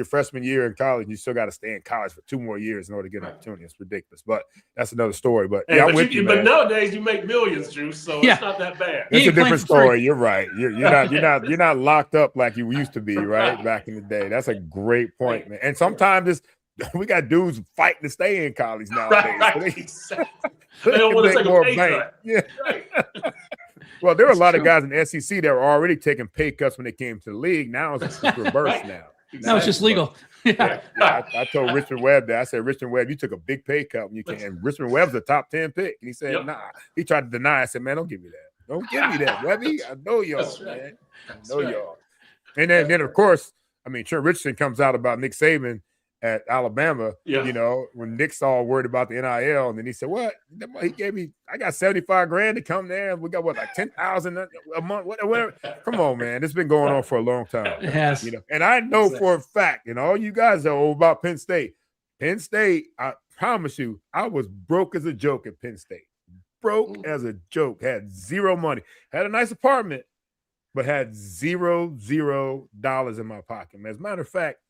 freshman year in college, you still got to stay in college for 2 more years in order to get an opportunity. It's ridiculous, but that's another story. But but nowadays you make millions, Juice, so it's not that bad. It's a different story. You're right. You're not locked up like you used to be, right? Back in the day. That's a great point, man. And sometimes we got dudes fighting to stay in college nowadays. Right. They don't want to take a pay cut. Yeah. Right. Well, there were a lot of guys in the SEC that were already taking pay cuts when they came to the league. Now it's just reversed now. Now it's just legal. I told Richard Webb that. I said, Richard Webb, you took a big pay cut when you came. And Richard Webb's a top 10 pick. And he said, nah. He tried to deny. I said, man, don't give me that. Don't give me that, Webby. I know y'all, man. I know y'all. And then, of course, I mean, Trent Richardson comes out about Nick Saban at Alabama, when Nick's all worried about the NIL, and then he said, "What? He gave me, I got $75,000 to come there, and we got like 10,000 a month, whatever." Come on, man, it's been going on for a long time. It has. And I know for a fact, and all you guys know about Penn State. Penn State, I promise you, I was broke as a joke at Penn State. Broke as a joke, had zero money, had a nice apartment, but had $0 in my pocket. As a matter of fact.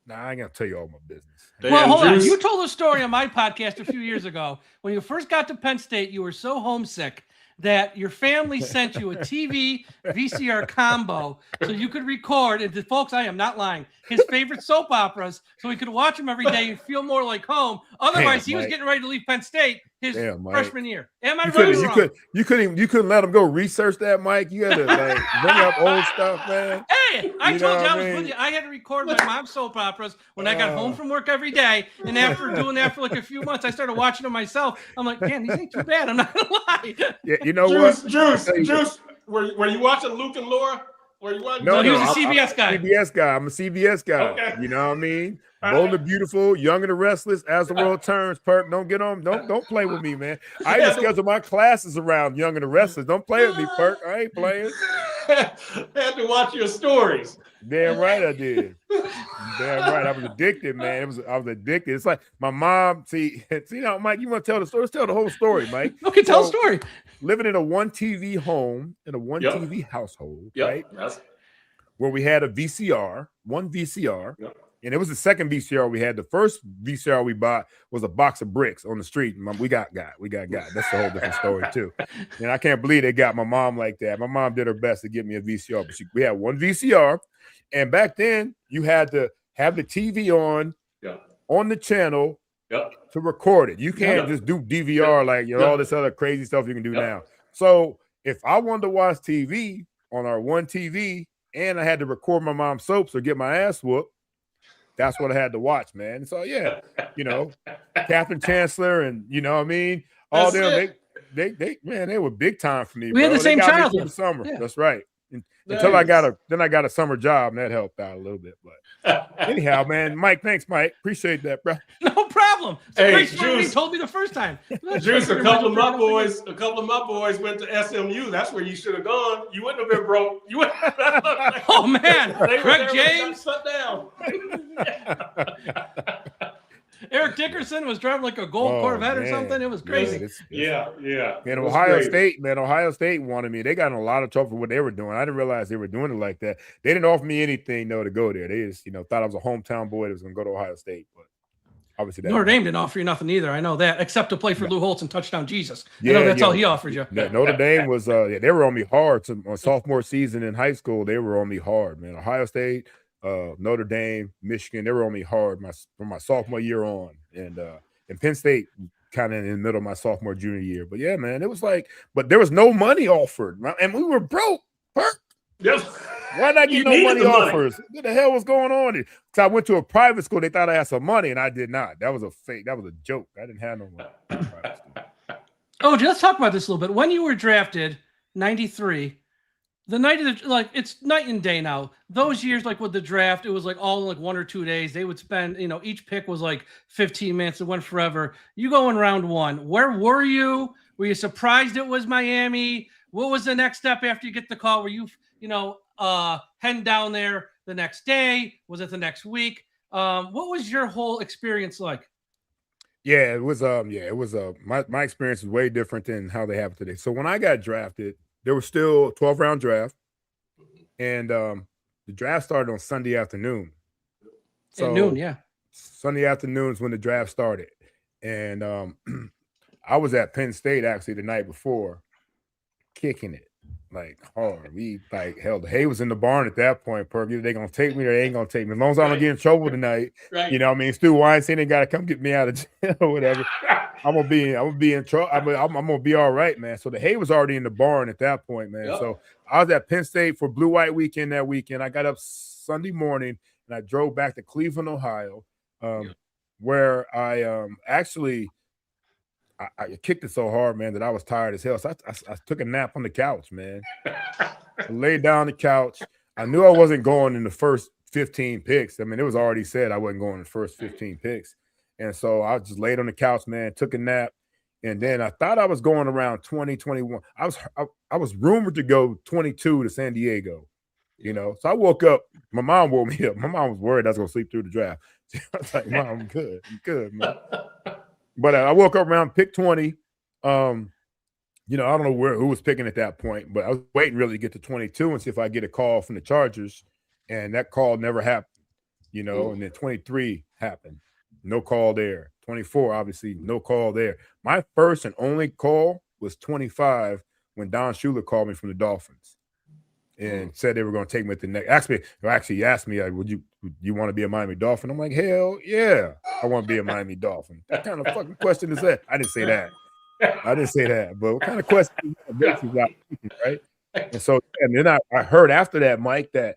Nah, I ain't gonna tell you all my business. Well, hold on. You told a story on my podcast a few years ago. When you first got to Penn State, you were so homesick that your family sent you a TV VCR combo so you could record. And folks, I am not lying. His favorite soap operas, so he could watch them every day and feel more like home. Otherwise, he was getting ready to leave Penn State his freshman year. Am I right or wrong? You couldn't let him go research that, Mike. You had to bring up old stuff, man. Hey, I told you I was with you. I had to record my mom's soap operas when I got home from work every day. And after doing that for like a few months, I started watching them myself. I'm like, man, these ain't too bad. I'm not gonna lie. Yeah, you know Juice. Were you watching Luke and Laura? No, he was a CBS guy. CBS guy. I'm a CBS guy. Okay. You know what I mean? Bold and beautiful, young and the restless. As the world turns, Perk. Don't get on. Don't play with me, man. I just schedule my classes around young and the restless. Don't play with me, Perk. I ain't playing. I had to watch your stories. Damn right I did. Damn right. I was addicted, man. I was addicted. It's like my mom. See now, Mike. You want to tell the story? Let's tell the whole story, Mike. Okay, tell the story. Living in a 1 TV home in a 1 TV household, right? Yes. Where we had one VCR. Yep. And it was the second VCR we had. The first VCR we bought was a box of bricks on the street. We got. That's a whole different story too. And I can't believe they got my mom like that. My mom did her best to get me a VCR, but we had one VCR. And back then you had to have the TV on the channel to record it. You can't just do DVR like all this other crazy stuff you can do now. So if I wanted to watch TV on our 1 TV and I had to record my mom's soaps or get my ass whooped, that's what I had to watch, man. So Captain Chancellor and what I mean, all them they were big time for me. We had the same childhood. The summer. Yeah. That's right. until I got a summer job, and that helped out a little bit. But anyhow, man, Mike, thanks, Mike. Appreciate that, bro. No problem. It's a great story. Juice, you told me the first time. Juice, a couple of my boys went to SMU. That's where you should have gone. You wouldn't have been broke. You wouldn't have Oh man, Greg James shut down. Eric Dickerson was driving like a gold Corvette or something. It was crazy. Yeah. And Ohio State wanted me. They got in a lot of trouble for what they were doing. I didn't realize they were doing it like that. They didn't offer me anything though to go there. They just, thought I was a hometown boy that was going to go to Ohio State. But obviously, Notre Dame didn't offer you nothing either. I know that, except to play for Lou Holtz and touchdown Jesus. Yeah, that's all he offered you. Notre Dame was they were on me hard. So my sophomore season in high school, they were on me hard, man. Ohio State, Notre Dame, Michigan, they were on me hard from my sophomore year on, and Penn State kind of in the middle of my sophomore junior year. But yeah, man, it was like, but there was no money offered, and we were broke. Yes. Why not get no money offers? What the hell was going on? Because I went to a private school, they thought I had some money, and I did not. That was a fake. That was a joke. I didn't have no money. Oh, let's talk about this a little bit. When you were drafted, 93. The night of the it's night and day now. Those years, like with the draft, it was like all in like 1 or 2 days. They would spend, each pick was like 15 minutes. It went forever. You go in round 1. Where were you? Were you surprised it was Miami? What was the next step after you get the call? Were you, heading down there the next day? Was it the next week? What was your whole experience like? Yeah, it was. My experience was way different than how they have it today. So when I got drafted, there was still a 12-round draft, and the draft started on Sunday afternoon. So at noon, yeah. Sunday afternoon is when the draft started, and I was at Penn State actually the night before, kicking it like hard. We like hell. The hay was in the barn at that point. Either they gonna take me or they ain't gonna take me. As long as I don't get in trouble tonight, right. Stu Weinstein ain't gotta come get me out of jail or whatever. I'm gonna be in trouble. I'm gonna be all right, man. So the hay was already in the barn at that point, man. Yep. So I was at Penn State for Blue White Weekend that weekend. I got up Sunday morning and I drove back to Cleveland, Ohio, where I actually I kicked it so hard, man, that I was tired as hell. So I took a nap on the couch, man. I laid down on the couch. I knew I wasn't going in the first 15 picks. I mean, it was already said I wasn't going in the first 15 picks. And so I just laid on the couch, man, took a nap. And then I thought I was going around 20, 21. I was rumored to go 22 to San Diego, So I woke up. My mom woke me up. My mom was worried I was going to sleep through the draft. I was like, Mom, I'm good, man. But I woke up around pick 20. I don't know who was picking at that point, but I was waiting really to get to 22 and see if I get a call from the Chargers. And that call never happened, and then 23 happened. No call there. 24, obviously, no call there. My first and only call was 25 when Don Shula called me from the Dolphins and said they were going to take me at the next. Actually, he asked me, would you want to be a Miami Dolphin? I'm like, hell yeah, I want to be a Miami Dolphin. What kind of fucking question is that? I didn't say that. But what kind of question is that? Right? And so, and then I heard after that, Mike, that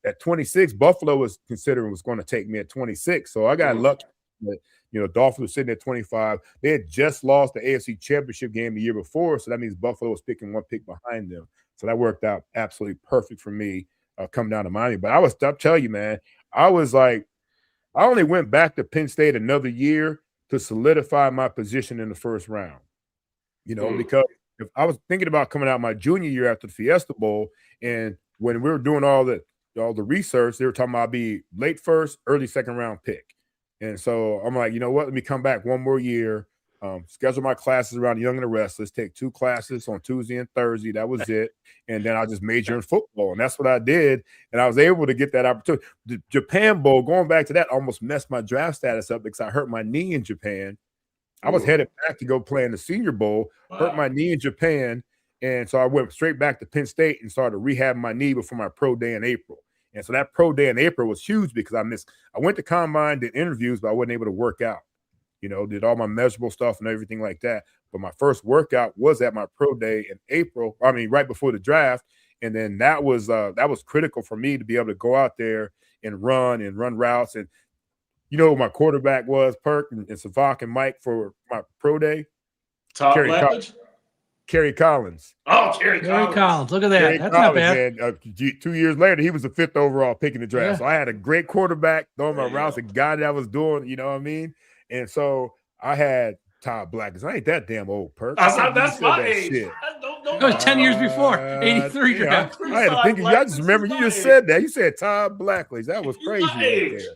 at 26, Buffalo was considering was going to take me at 26. So I got lucky. Dolphins were sitting at 25. They had just lost the AFC Championship game the year before, so that means Buffalo was picking one pick behind them. So that worked out absolutely perfect for me coming down to Miami. But I'll tell you, man, I was like, I only went back to Penn State another year to solidify my position in the first round. Because if I was thinking about coming out my junior year after the Fiesta Bowl, and when we were doing all the research, they were talking about I'd be late first, early second round pick. And so I'm like, you know what? Let me come back one more year, schedule my classes around Young and the Restless, take 2 classes on Tuesday and Thursday. That was it. And then I just major in football. And that's what I did. And I was able to get that opportunity. The Japan Bowl, going back to that, almost messed my draft status up because I hurt my knee in Japan. I was headed back to go play in the Senior Bowl, hurt my knee in Japan. And so I went straight back to Penn State and started rehabbing my knee before my pro day in April. And so that pro day in April was huge because I went to combine, did interviews, but I wasn't able to work out, did all my measurable stuff and everything like that. But my first workout was at my pro day in April. I mean, right before the draft. And then that was critical for me to be able to go out there and run routes. And who my quarterback was, Perk and Sevach and Mike for my pro day? Todd Latledge? Kerry Collins. Oh, Kerry Gary Collins. Look at that. Kerry That's Collins, not bad. man, 2 years later, he was the 5th overall pick in the draft. Yeah. So I had a great quarterback throwing my routes, a guy that I was doing, you know what I mean? And so I had Todd Blackledge. I ain't that damn old, Perk. That's my age. Shit. It was 10 years before, 83 draft. I had to think of you. I just remember you just said that. You said Todd Blackledge. That was crazy right there.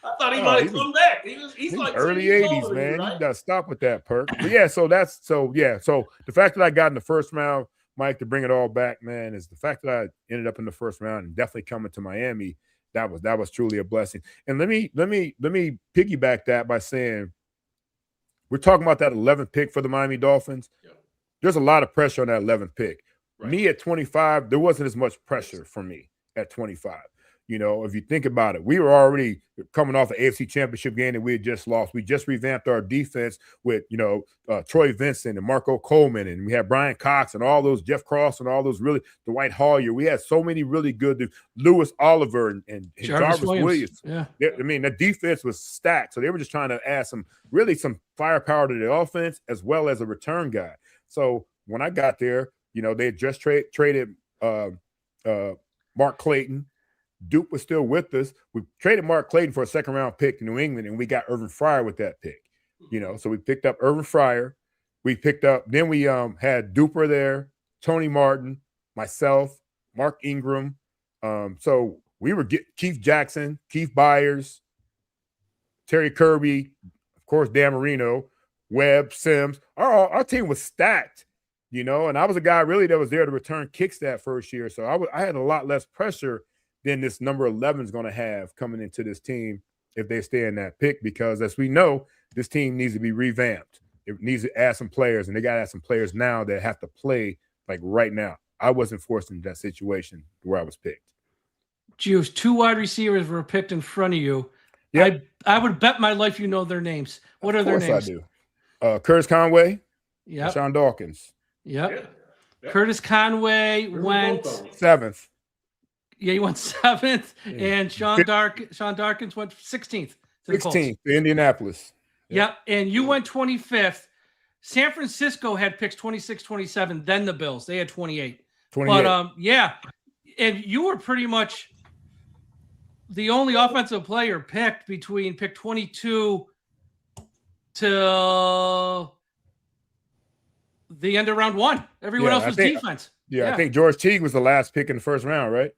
I thought he might have come back. He's like early 80s, man. Right? You gotta stop with that, Perk. But yeah, so the fact that I got in the first round, Mike, to bring it all back, man, is the fact that I ended up in the first round and definitely coming to Miami. That was truly a blessing. And let me piggyback that by saying we're talking about that 11th pick for the Miami Dolphins. Yeah. There's a lot of pressure on that 11th pick. Right. Me at 25, there wasn't as much pressure for me at 25. You know, if you think about it, we were already coming off an AFC Championship game that we had just lost. We just revamped our defense with, Troy Vincent and Marco Coleman, and we had Brian Cox and all those, Jeff Cross and all those really, Dwight Hoyer. We had so many really good, Lewis Oliver and Jarvis Williams. Yeah. I mean, the defense was stacked. So they were just trying to add some firepower to the offense as well as a return guy. So when I got there, they had just traded Mark Clayton. Duke was still with us. We traded Mark Clayton for a second-round pick to New England, and we got Irvin Fryer with that pick. So we picked up Irvin Fryer. Then we had Duper there, Tony Martin, myself, Mark Ingram. So we were Keith Jackson, Keith Byers, Terry Kirby, of course, Dan Marino, Webb, Sims. Our team was stacked, and I was a guy really that was there to return kicks that first year. So I had a lot less pressure than this number 11 is going to have coming into this team if they stay in that pick, because as we know, this team needs to be revamped. It needs to add some players, and they got to add some players now that have to play like right now. I wasn't forced into that situation where I was picked. Juice, 2 wide receivers were picked in front of you. Yep. I would bet my life you know their names. What are their names? Of course I do. Curtis Conway, yep. Sean Dawkins. Yep. Yeah. Curtis Conway went 7th. Yeah, he went 7th, and Sean Dawkins went 16th. 16th, to Indianapolis. Yep, and you went 25th. San Francisco had picks 26, 27, then the Bills. They had 28. But, and you were pretty much the only offensive player picked between pick 22 to the end of round 1. Everyone else was defense. I think George Teague was the last pick in the first round, right?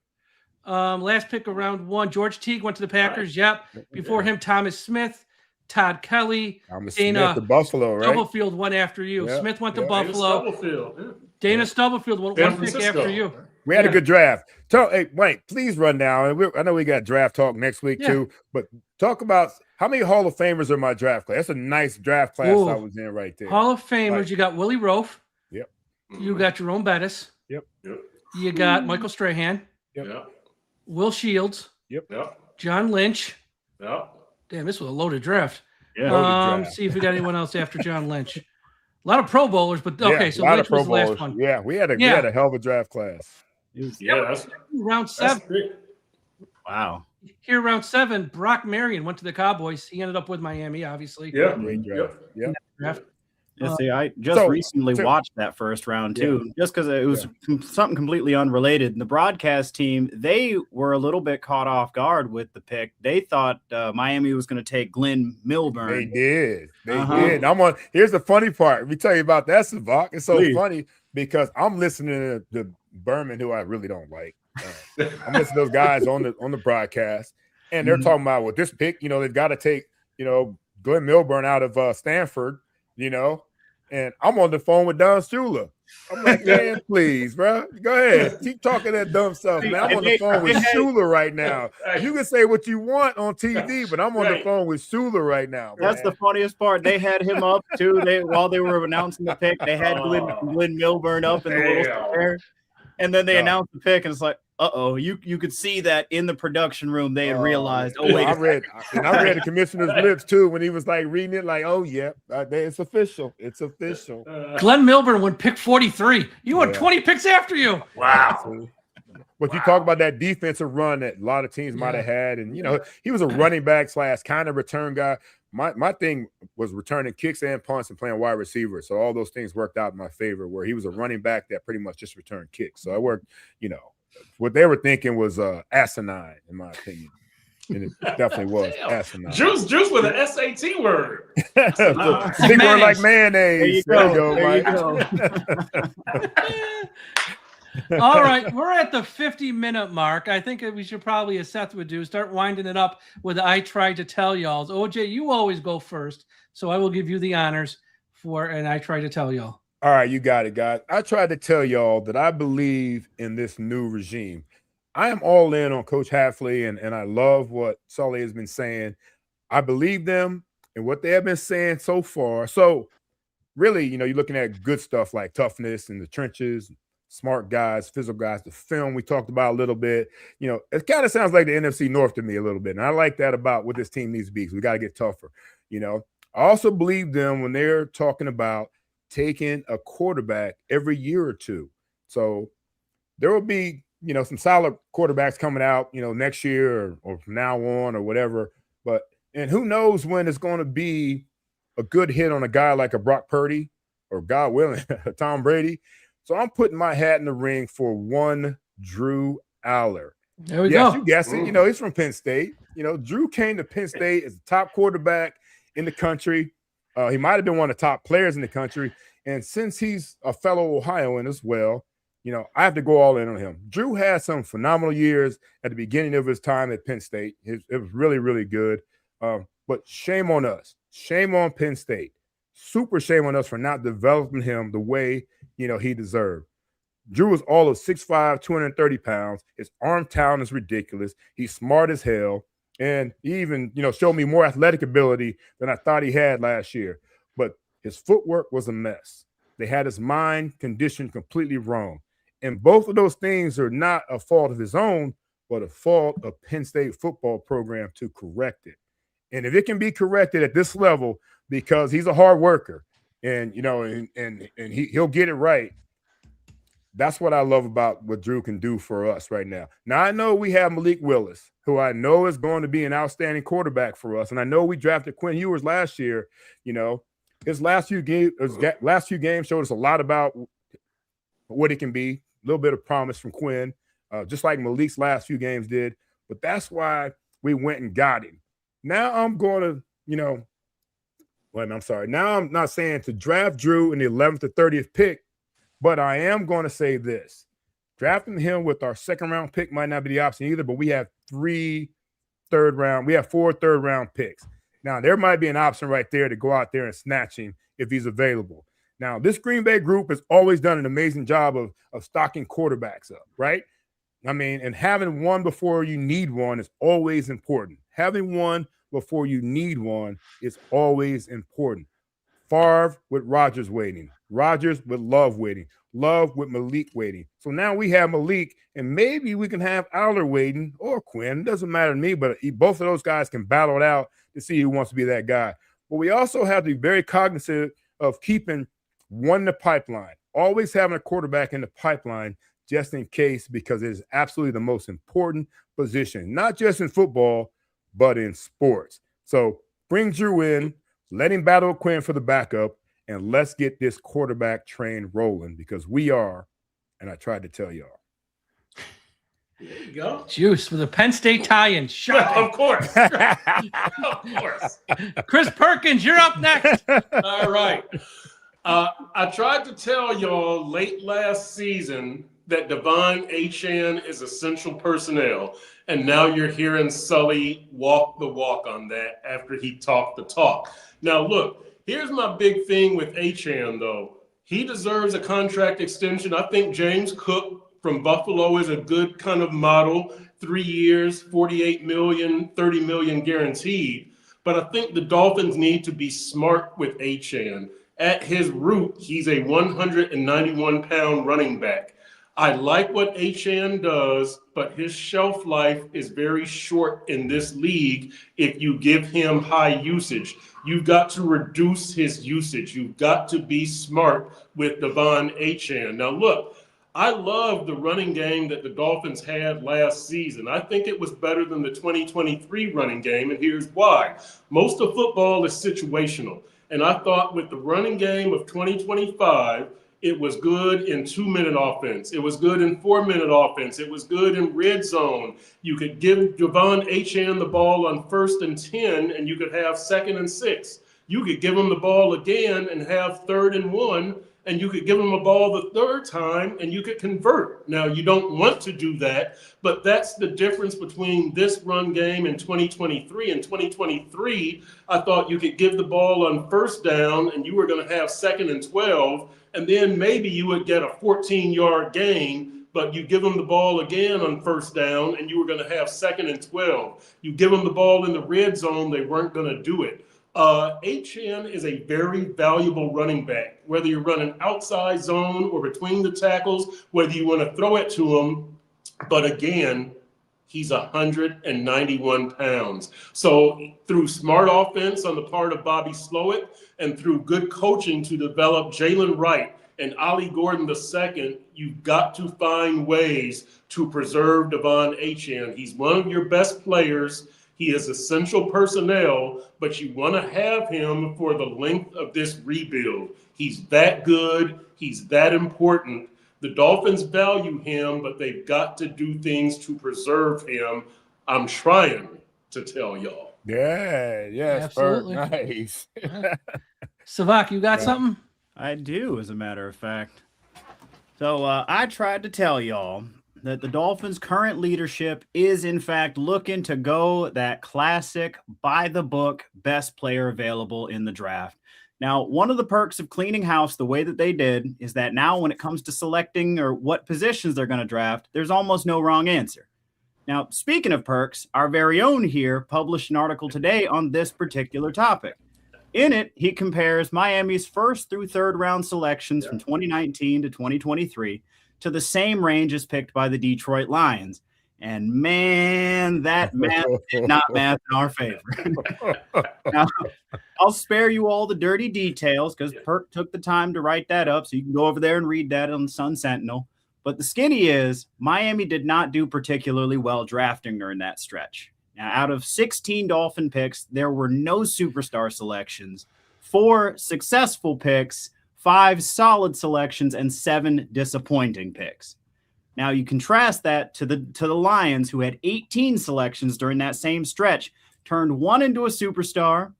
Last pick of round 1. George Teague went to the Packers. Right. Yep. Before him, Thomas Smith, Todd Kelly, Dana to Buffalo, right? Stubblefield went after you. Yep. Smith went to Buffalo. Dana Stubblefield went one pick after you. We had a good draft. Hey, Mike, please run down. I know we got draft talk next week too, but talk about how many Hall of Famers are in my draft class. That's a nice draft class I was in right there. Hall of Famers, you got Willie Rofe. Yep. You got Jerome Bettis. Yep. You got Michael Strahan. Yep. Will Shields. Yep. John Lynch. Yep. Damn, this was a loaded draft. Yeah. See if we got anyone else after John Lynch. A lot of Pro Bowlers, but okay, so Lynch was the last one. Yeah, we had a hell of a draft class. That's round 7. Wow. Here, round 7, Brock Marion went to the Cowboys. He ended up with Miami, obviously. Yeah, great draft. Draft. Yeah, see, I just recently watched that first round too, just because it was something completely unrelated. And the broadcast team, they were a little bit caught off guard with the pick. They thought Miami was going to take Glenn Milburn. They did. Here's the funny part. Let me tell you about that, Sevach. It's so funny because I'm listening to Berman, who I really don't like. I'm listening to those guys on the broadcast, and they're talking about with this pick, they've got to take, Glenn Milburn out of Stanford, and I'm on the phone with Don Shula. I'm like, man, please, bro. Go ahead. Keep talking that dumb stuff, man. I'm on the phone with Shula right now. You can say what you want on TV, but I'm on the phone with Shula right now. That's the funniest part. They had him up, too. While they were announcing the pick, they had Glenn Milburn up in the little square. And then they announced the pick, and it's like, you could see that in the production room they had realized. Oh wait, I read the commissioner's lips too when he was like reading it, like, oh yeah, it's official. It's official. Glenn Milburn went pick 43. You went 20 picks after you. Wow. But you talk about that defensive run that a lot of teams might have had, and he was a running back / kind of return guy. My thing was returning kicks and punts and playing wide receiver. So all those things worked out in my favor, where he was a running back that pretty much just returned kicks. So it worked, what they were thinking was asinine, in my opinion. And it definitely was asinine. Juice with an SAT word. Big word like mayonnaise. There you go. All right, we're at the 50-minute mark. I think we should probably, as Seth would do, start winding it up with I tried to tell y'all. OJ, you always go first, so I will give you the honors and I tried to tell y'all. All right, you got it, guys. I tried to tell y'all that I believe in this new regime. I am all in on Coach Hafley, and I love what Sully has been saying. I believe them and what they have been saying so far. So really, you're looking at good stuff like toughness in the trenches, smart guys, physical guys, the film we talked about a little bit. It kind of sounds like the NFC North to me a little bit. And I like that about what this team needs to be, because we got to get tougher. I also believe them when they're talking about taking a quarterback every year or two. So there will be, some solid quarterbacks coming out, next year or from now on or whatever. And who knows when it's going to be a good hit on a guy like a Brock Purdy or, God willing, Tom Brady. So I'm putting my hat in the ring for one Drew Aller. There we go. You guessed it. He's from Penn State. Drew came to Penn State as the top quarterback in the country. He might have been one of the top players in the country. And since he's a fellow Ohioan as well, I have to go all in on him. Drew had some phenomenal years at the beginning of his time at Penn State. It was really, really good. But shame on us. Shame on Penn State. Super shame on us for not developing him the way, he deserved. Drew is all of 6'5", 230 pounds. His arm talent is ridiculous. He's smart as hell. And he even, showed me more athletic ability than I thought he had last year. But his footwork was a mess. They had his mind conditioned completely wrong. And both of those things are not a fault of his own, but a fault of Penn State football program to correct it. And if it can be corrected at this level, because he's a hard worker and, he'll get it right. That's what I love about what Drew can do for us right now. Now, I know we have Malik Willis, who I know is going to be an outstanding quarterback for us. And I know we drafted Quinn Ewers last year. His last few games showed us a lot about what it can be. A little bit of promise from Quinn, just like Malik's last few games did. But that's why we went and got him. Now I'm going to, Now I'm not saying to draft Drew in the 11th or 30th pick, but I am going to say this. Drafting him with our second-round pick might not be the option either, but we have 4 third-round picks. Now, there might be an option right there to go out there and snatch him if he's available. Now, this Green Bay group has always done an amazing job of stocking quarterbacks up, right? And having one before you need one is always important. Having one before you need one is always important. Favre with Rodgers waiting. Rodgers with Love waiting. Love with Malik waiting. So now we have Malik, and maybe we can have Aller waiting or Quinn. It doesn't matter to me, but both of those guys can battle it out to see who wants to be that guy. But we also have to be very cognizant of keeping one in the pipeline, always having a quarterback in the pipeline just in case, because it is absolutely the most important position, not just in football, but in sports. So bring Drew in, let him battle Quinn for the backup, and let's get this quarterback train rolling, because we are, and I tried to tell y'all. There you go. Juice with a Penn State tie-in. Of course. Of course. Chris Perkins, you're up next. All right. I tried to tell y'all late last season that Devon Achane is essential personnel, and now you're hearing Sully walk the walk on that after he talked the talk. Now, look, here's my big thing with Achane, though. He deserves a contract extension. I think James Cook from Buffalo is a good kind of model. 3 years, $48 million, $30 million guaranteed. But I think the Dolphins need to be smart with Achane. At his root, he's a 191-pound running back. I like what Achane does, but his shelf life is very short in this league if you give him high usage. You've got to reduce his usage. You've got to be smart with Devon Achane. Now, look, I love the running game that the Dolphins had last season. I think it was better than the 2023 running game, and here's why. Most of football is situational, and I thought with the running game of 2025, it was good in 2-minute offense. It was good in 4-minute offense. It was good in red zone. You could give Devon Achane the ball on 1st and 10, and you could have 2nd and 6. You could give him the ball again and have 3rd and 1, and you could give him a ball the 3rd time and you could convert. Now, you don't want to do that, but that's the difference between this run game in 2023 and 2023. I thought you could give the ball on 1st down and you were going to have 2nd and 12, and then maybe you would get a 14-yard gain, but you give them the ball again on 1st down and you were going to have 2nd and 12. You give them the ball in the red zone, they weren't going to do it. Achane is a very valuable running back, whether you're running outside zone or between the tackles, whether you want to throw it to him. But again, he's 191 pounds. So through smart offense on the part of Bobby Slowik and through good coaching to develop Jalen Wright and Ollie Gordon II, you've got to find ways to preserve Devon Achane. He's one of your best players. He is essential personnel, but you want to have him for the length of this rebuild. He's that good. He's that important. The Dolphins value him, but they've got to do things to preserve him. I'm trying to tell y'all. Yeah, absolutely. Nice. Sevach, you got something? I do, as a matter of fact. So I tried to tell y'all that the Dolphins' current leadership is, in fact, looking to go that classic, by-the-book, best player available in the draft. Now, one of the perks of cleaning house the way that they did is that now when it comes to selecting or what positions they're going to draft, there's almost no wrong answer. Now, speaking of perks, our very own here published an article today on this particular topic. In it, he compares Miami's 1st through 3rd round selections from 2019 to 2023 to the same range as picked by the Detroit Lions. And man, that math did not math in our favor. Now, I'll spare you all the dirty details because Perk took the time to write that up, so you can go over there and read that on the Sun Sentinel. But the skinny is, Miami did not do particularly well drafting during that stretch. Now, out of 16 Dolphin picks, there were no superstar selections, 4 successful picks, 5 solid selections, and 7 disappointing picks. Now, you contrast that to the Lions, who had 18 selections during that same stretch, turned 1 into a superstar,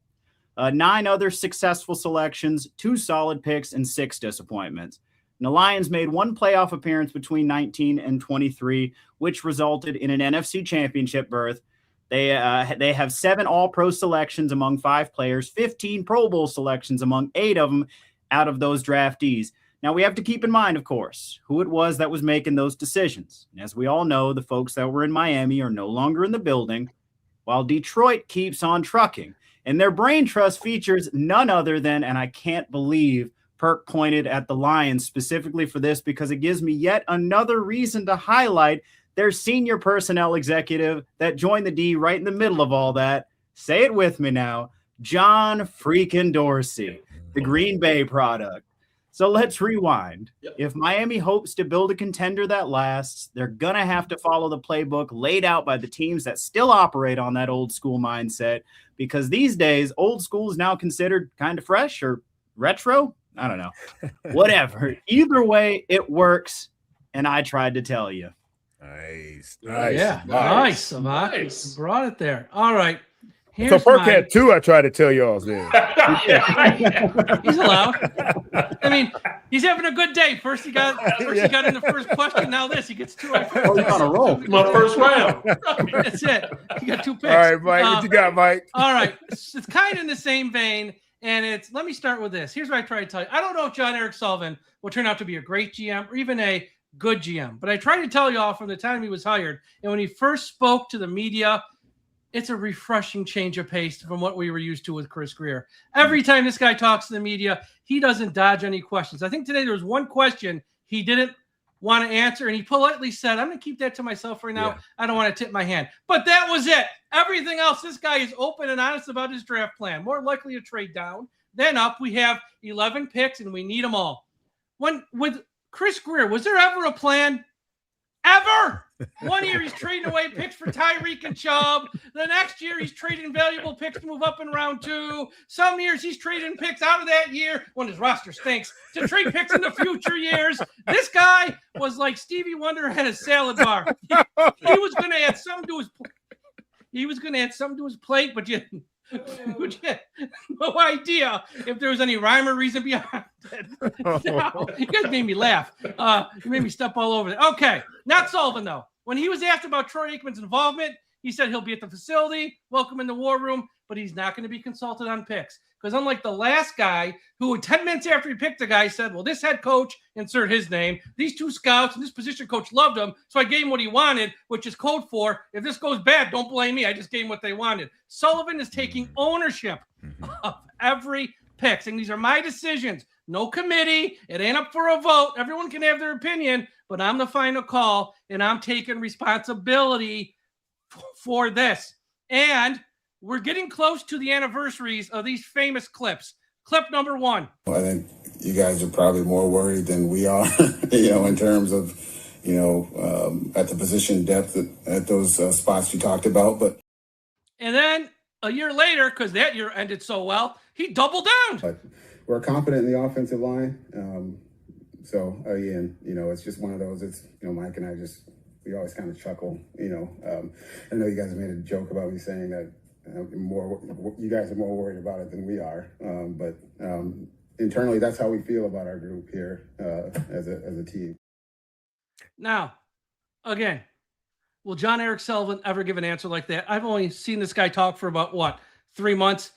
9 other successful selections, 2 solid picks, and 6 disappointments. And the Lions made 1 playoff appearance between 19 and 23, which resulted in an NFC Championship berth. They have 7 All-Pro selections among 5 players, 15 Pro Bowl selections among 8 of them out of those draftees. Now, we have to keep in mind, of course, who it was that was making those decisions. And as we all know, the folks that were in Miami are no longer in the building, while Detroit keeps on trucking. And their brain trust features none other than, and I can't believe Perk pointed at the Lions specifically for this because it gives me yet another reason to highlight their senior personnel executive that joined the D right in the middle of all that. Say it with me now. John freaking Dorsey, the Green Bay product. So let's rewind. Yep. If Miami hopes to build a contender that lasts, they're going to have to follow the playbook laid out by the teams that still operate on that old school mindset, because these days, old school is now considered kind of fresh or retro. I don't know. Whatever. Either way, it works, and I tried to tell you. Nice. Yeah, nice. Nice. Brought it there. All right. So Perk had 2. I tried to tell y'all then. He's allowed. I mean, he's having a good day. First he got in the first question. Now this, he gets 2. Oh, he's on a roll. My first round. That's it. He got 2 picks. All right, Mike. What you got, Mike? All right. It's kind of in the same vein. And let me start with this. Here's what I try to tell you. I don't know if John Eric Sullivan will turn out to be a great GM or even a good GM, but I tried to tell you all from the time he was hired. And when he first spoke to the media, it's a refreshing change of pace from what we were used to with Chris Greer. Every time this guy talks to the media, he doesn't dodge any questions. I think today there was one question he didn't want to answer, and he politely said, I'm going to keep that to myself right now. Yeah. I don't want to tip my hand. But that was it. Everything else, this guy is open and honest about his draft plan. More likely to trade down than up. We have 11 picks, and we need them all. With Chris Greer, was there ever a plan? Ever? One year he's trading away picks for Tyreek and Chubb. The next year he's trading valuable picks to move up in round 2. Some years he's trading picks out of that year when his roster stinks to trade picks in the future years. This guy was like Stevie Wonder at a salad bar. He was going to add something to his plate, but you had no idea if there was any rhyme or reason behind it. No, you guys made me laugh. You made me step all over it. Okay, not Sullivan, though. When he was asked about Troy Aikman's involvement, he said he'll be at the facility, welcome in the war room, but he's not going to be consulted on picks. Because unlike the last guy who 10 minutes after he picked the guy said, well, this head coach, insert his name, these 2 scouts and this position coach loved him, so I gave him what he wanted, which is code for, if this goes bad, don't blame me. I just gave him what they wanted. Sullivan is taking ownership of every pick, saying these are my decisions. No committee. It ain't up for a vote. Everyone can have their opinion, but I'm the final call, and I'm taking responsibility for this. And we're getting close to the anniversaries of these famous clips. Clip number 1. Well, I think you guys are probably more worried than we are, in terms of, at the position depth at those spots you talked about. And then a year later, because that year ended so well, he doubled down. But we're confident in the offensive line. So again, it's just one of those. It's Mike and I we always kind of chuckle. I know you guys made a joke about me saying that. You guys are more worried about it than we are, but internally, that's how we feel about our group here as a team. Now, again, will John Eric Sullivan ever give an answer like that? I've only seen this guy talk for about 3 months.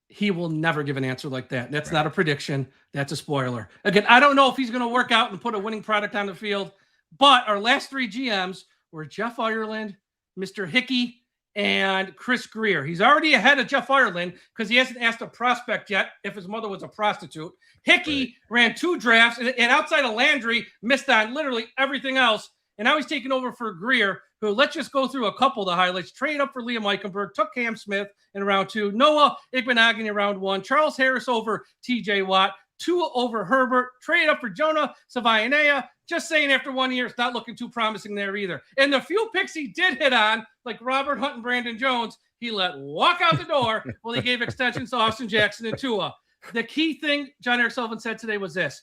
He will never give an answer like that. That's not a prediction. That's a spoiler. Again, I don't know if he's going to work out and put a winning product on the field, but our last 3 GMs were Jeff Ireland, Mr. Hickey, and Chris Greer. He's already ahead of Jeff Ireland because he hasn't asked a prospect yet if his mother was a prostitute. Hickey ran 2 drafts and outside of Landry missed on literally everything else. And now he's taking over for Greer, who, let's just go through a couple of the highlights. Trade up for Liam Eichenberg, took Cam Smith in round 2, Noah Igbenogany in round 1, Charles Harris over TJ Watt, 2 over Herbert, trade up for Jonah Savaianea. Just saying, after 1 year, it's not looking too promising there either. And the few picks he did hit on, like Robert Hunt and Brandon Jones, he let walk out the door while he gave extensions to Austin Jackson and Tua. The key thing John Eric Sullivan said today was this,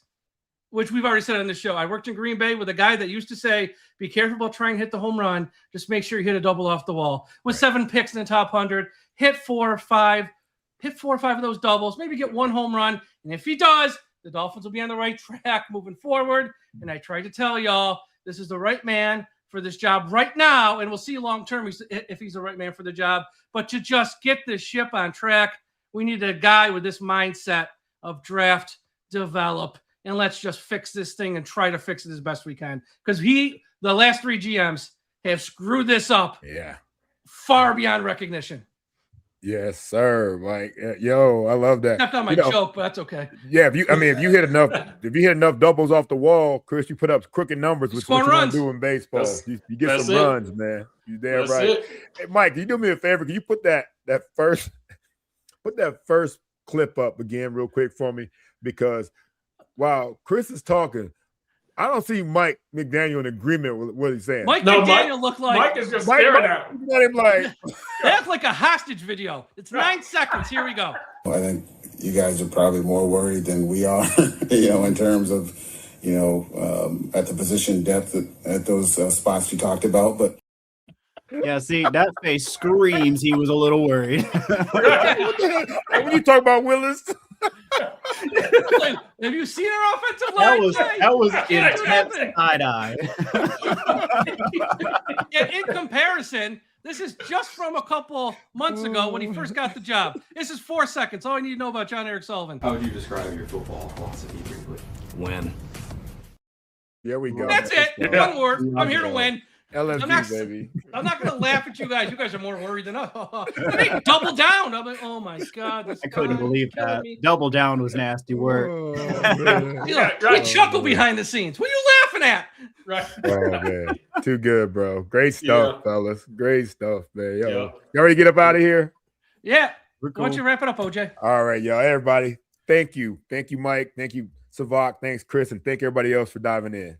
which we've already said on the show. I worked in Green Bay with a guy that used to say, be careful about trying to hit the home run. Just make sure you hit a double off the wall. With 7 picks in the top 100, hit 4 or 5 of those doubles, maybe get 1 home run. And if he does, the Dolphins will be on the right track moving forward. And I tried to tell y'all, this is the right man for this job right now. And we'll see long-term if he's the right man for the job. But to just get this ship on track, we need a guy with this mindset of draft, develop, and let's just fix this thing and try to fix it as best we can. Because the last 3 GMs have screwed this up far beyond recognition. Yes, sir, Mike. Yo, I love that. Not on my joke, but that's okay. Yeah, if you hit enough doubles off the wall, Chris, you put up crooked numbers, which is what you want to do in baseball. You get some runs, man. You damn right. Hey, Mike, can you do me a favor? Can you put that first clip up again real quick for me? Because while Chris is talking, I don't see Mike McDaniel in agreement with what he's saying. McDaniel looked like Mike is just staring at him. That's like a hostage video. It's 9 seconds. Here we go. Well, I think you guys are probably more worried than we are, in terms of, at the position depth at those spots you talked about. But yeah, see, that face screams he was a little worried. When you talk about Willis. Have you seen our offensive line? That was intense side-eye. In comparison, this is just from a couple months ago when he first got the job. This is 4 seconds. All I need to know about John Eric Sullivan. How would you describe your football philosophy briefly? Win. There we go. That's it. One word. I'm here to win. LFG, baby. I'm not going to laugh at you guys. You guys are more worried than us. They double down. I'm like, oh my God. I couldn't believe that. Double down was nasty work. We chuckle behind the scenes. What are you laughing at? Right. Oh, man. Too good, bro. Great stuff, fellas. Great stuff, man. Yo. You ready to get up out of here? Yeah. Why don't you wrap it up, OJ? All right, y'all. Everybody, thank you. Thank you, Mike. Thank you, Sevach. Thanks, Chris. And thank everybody else for diving in.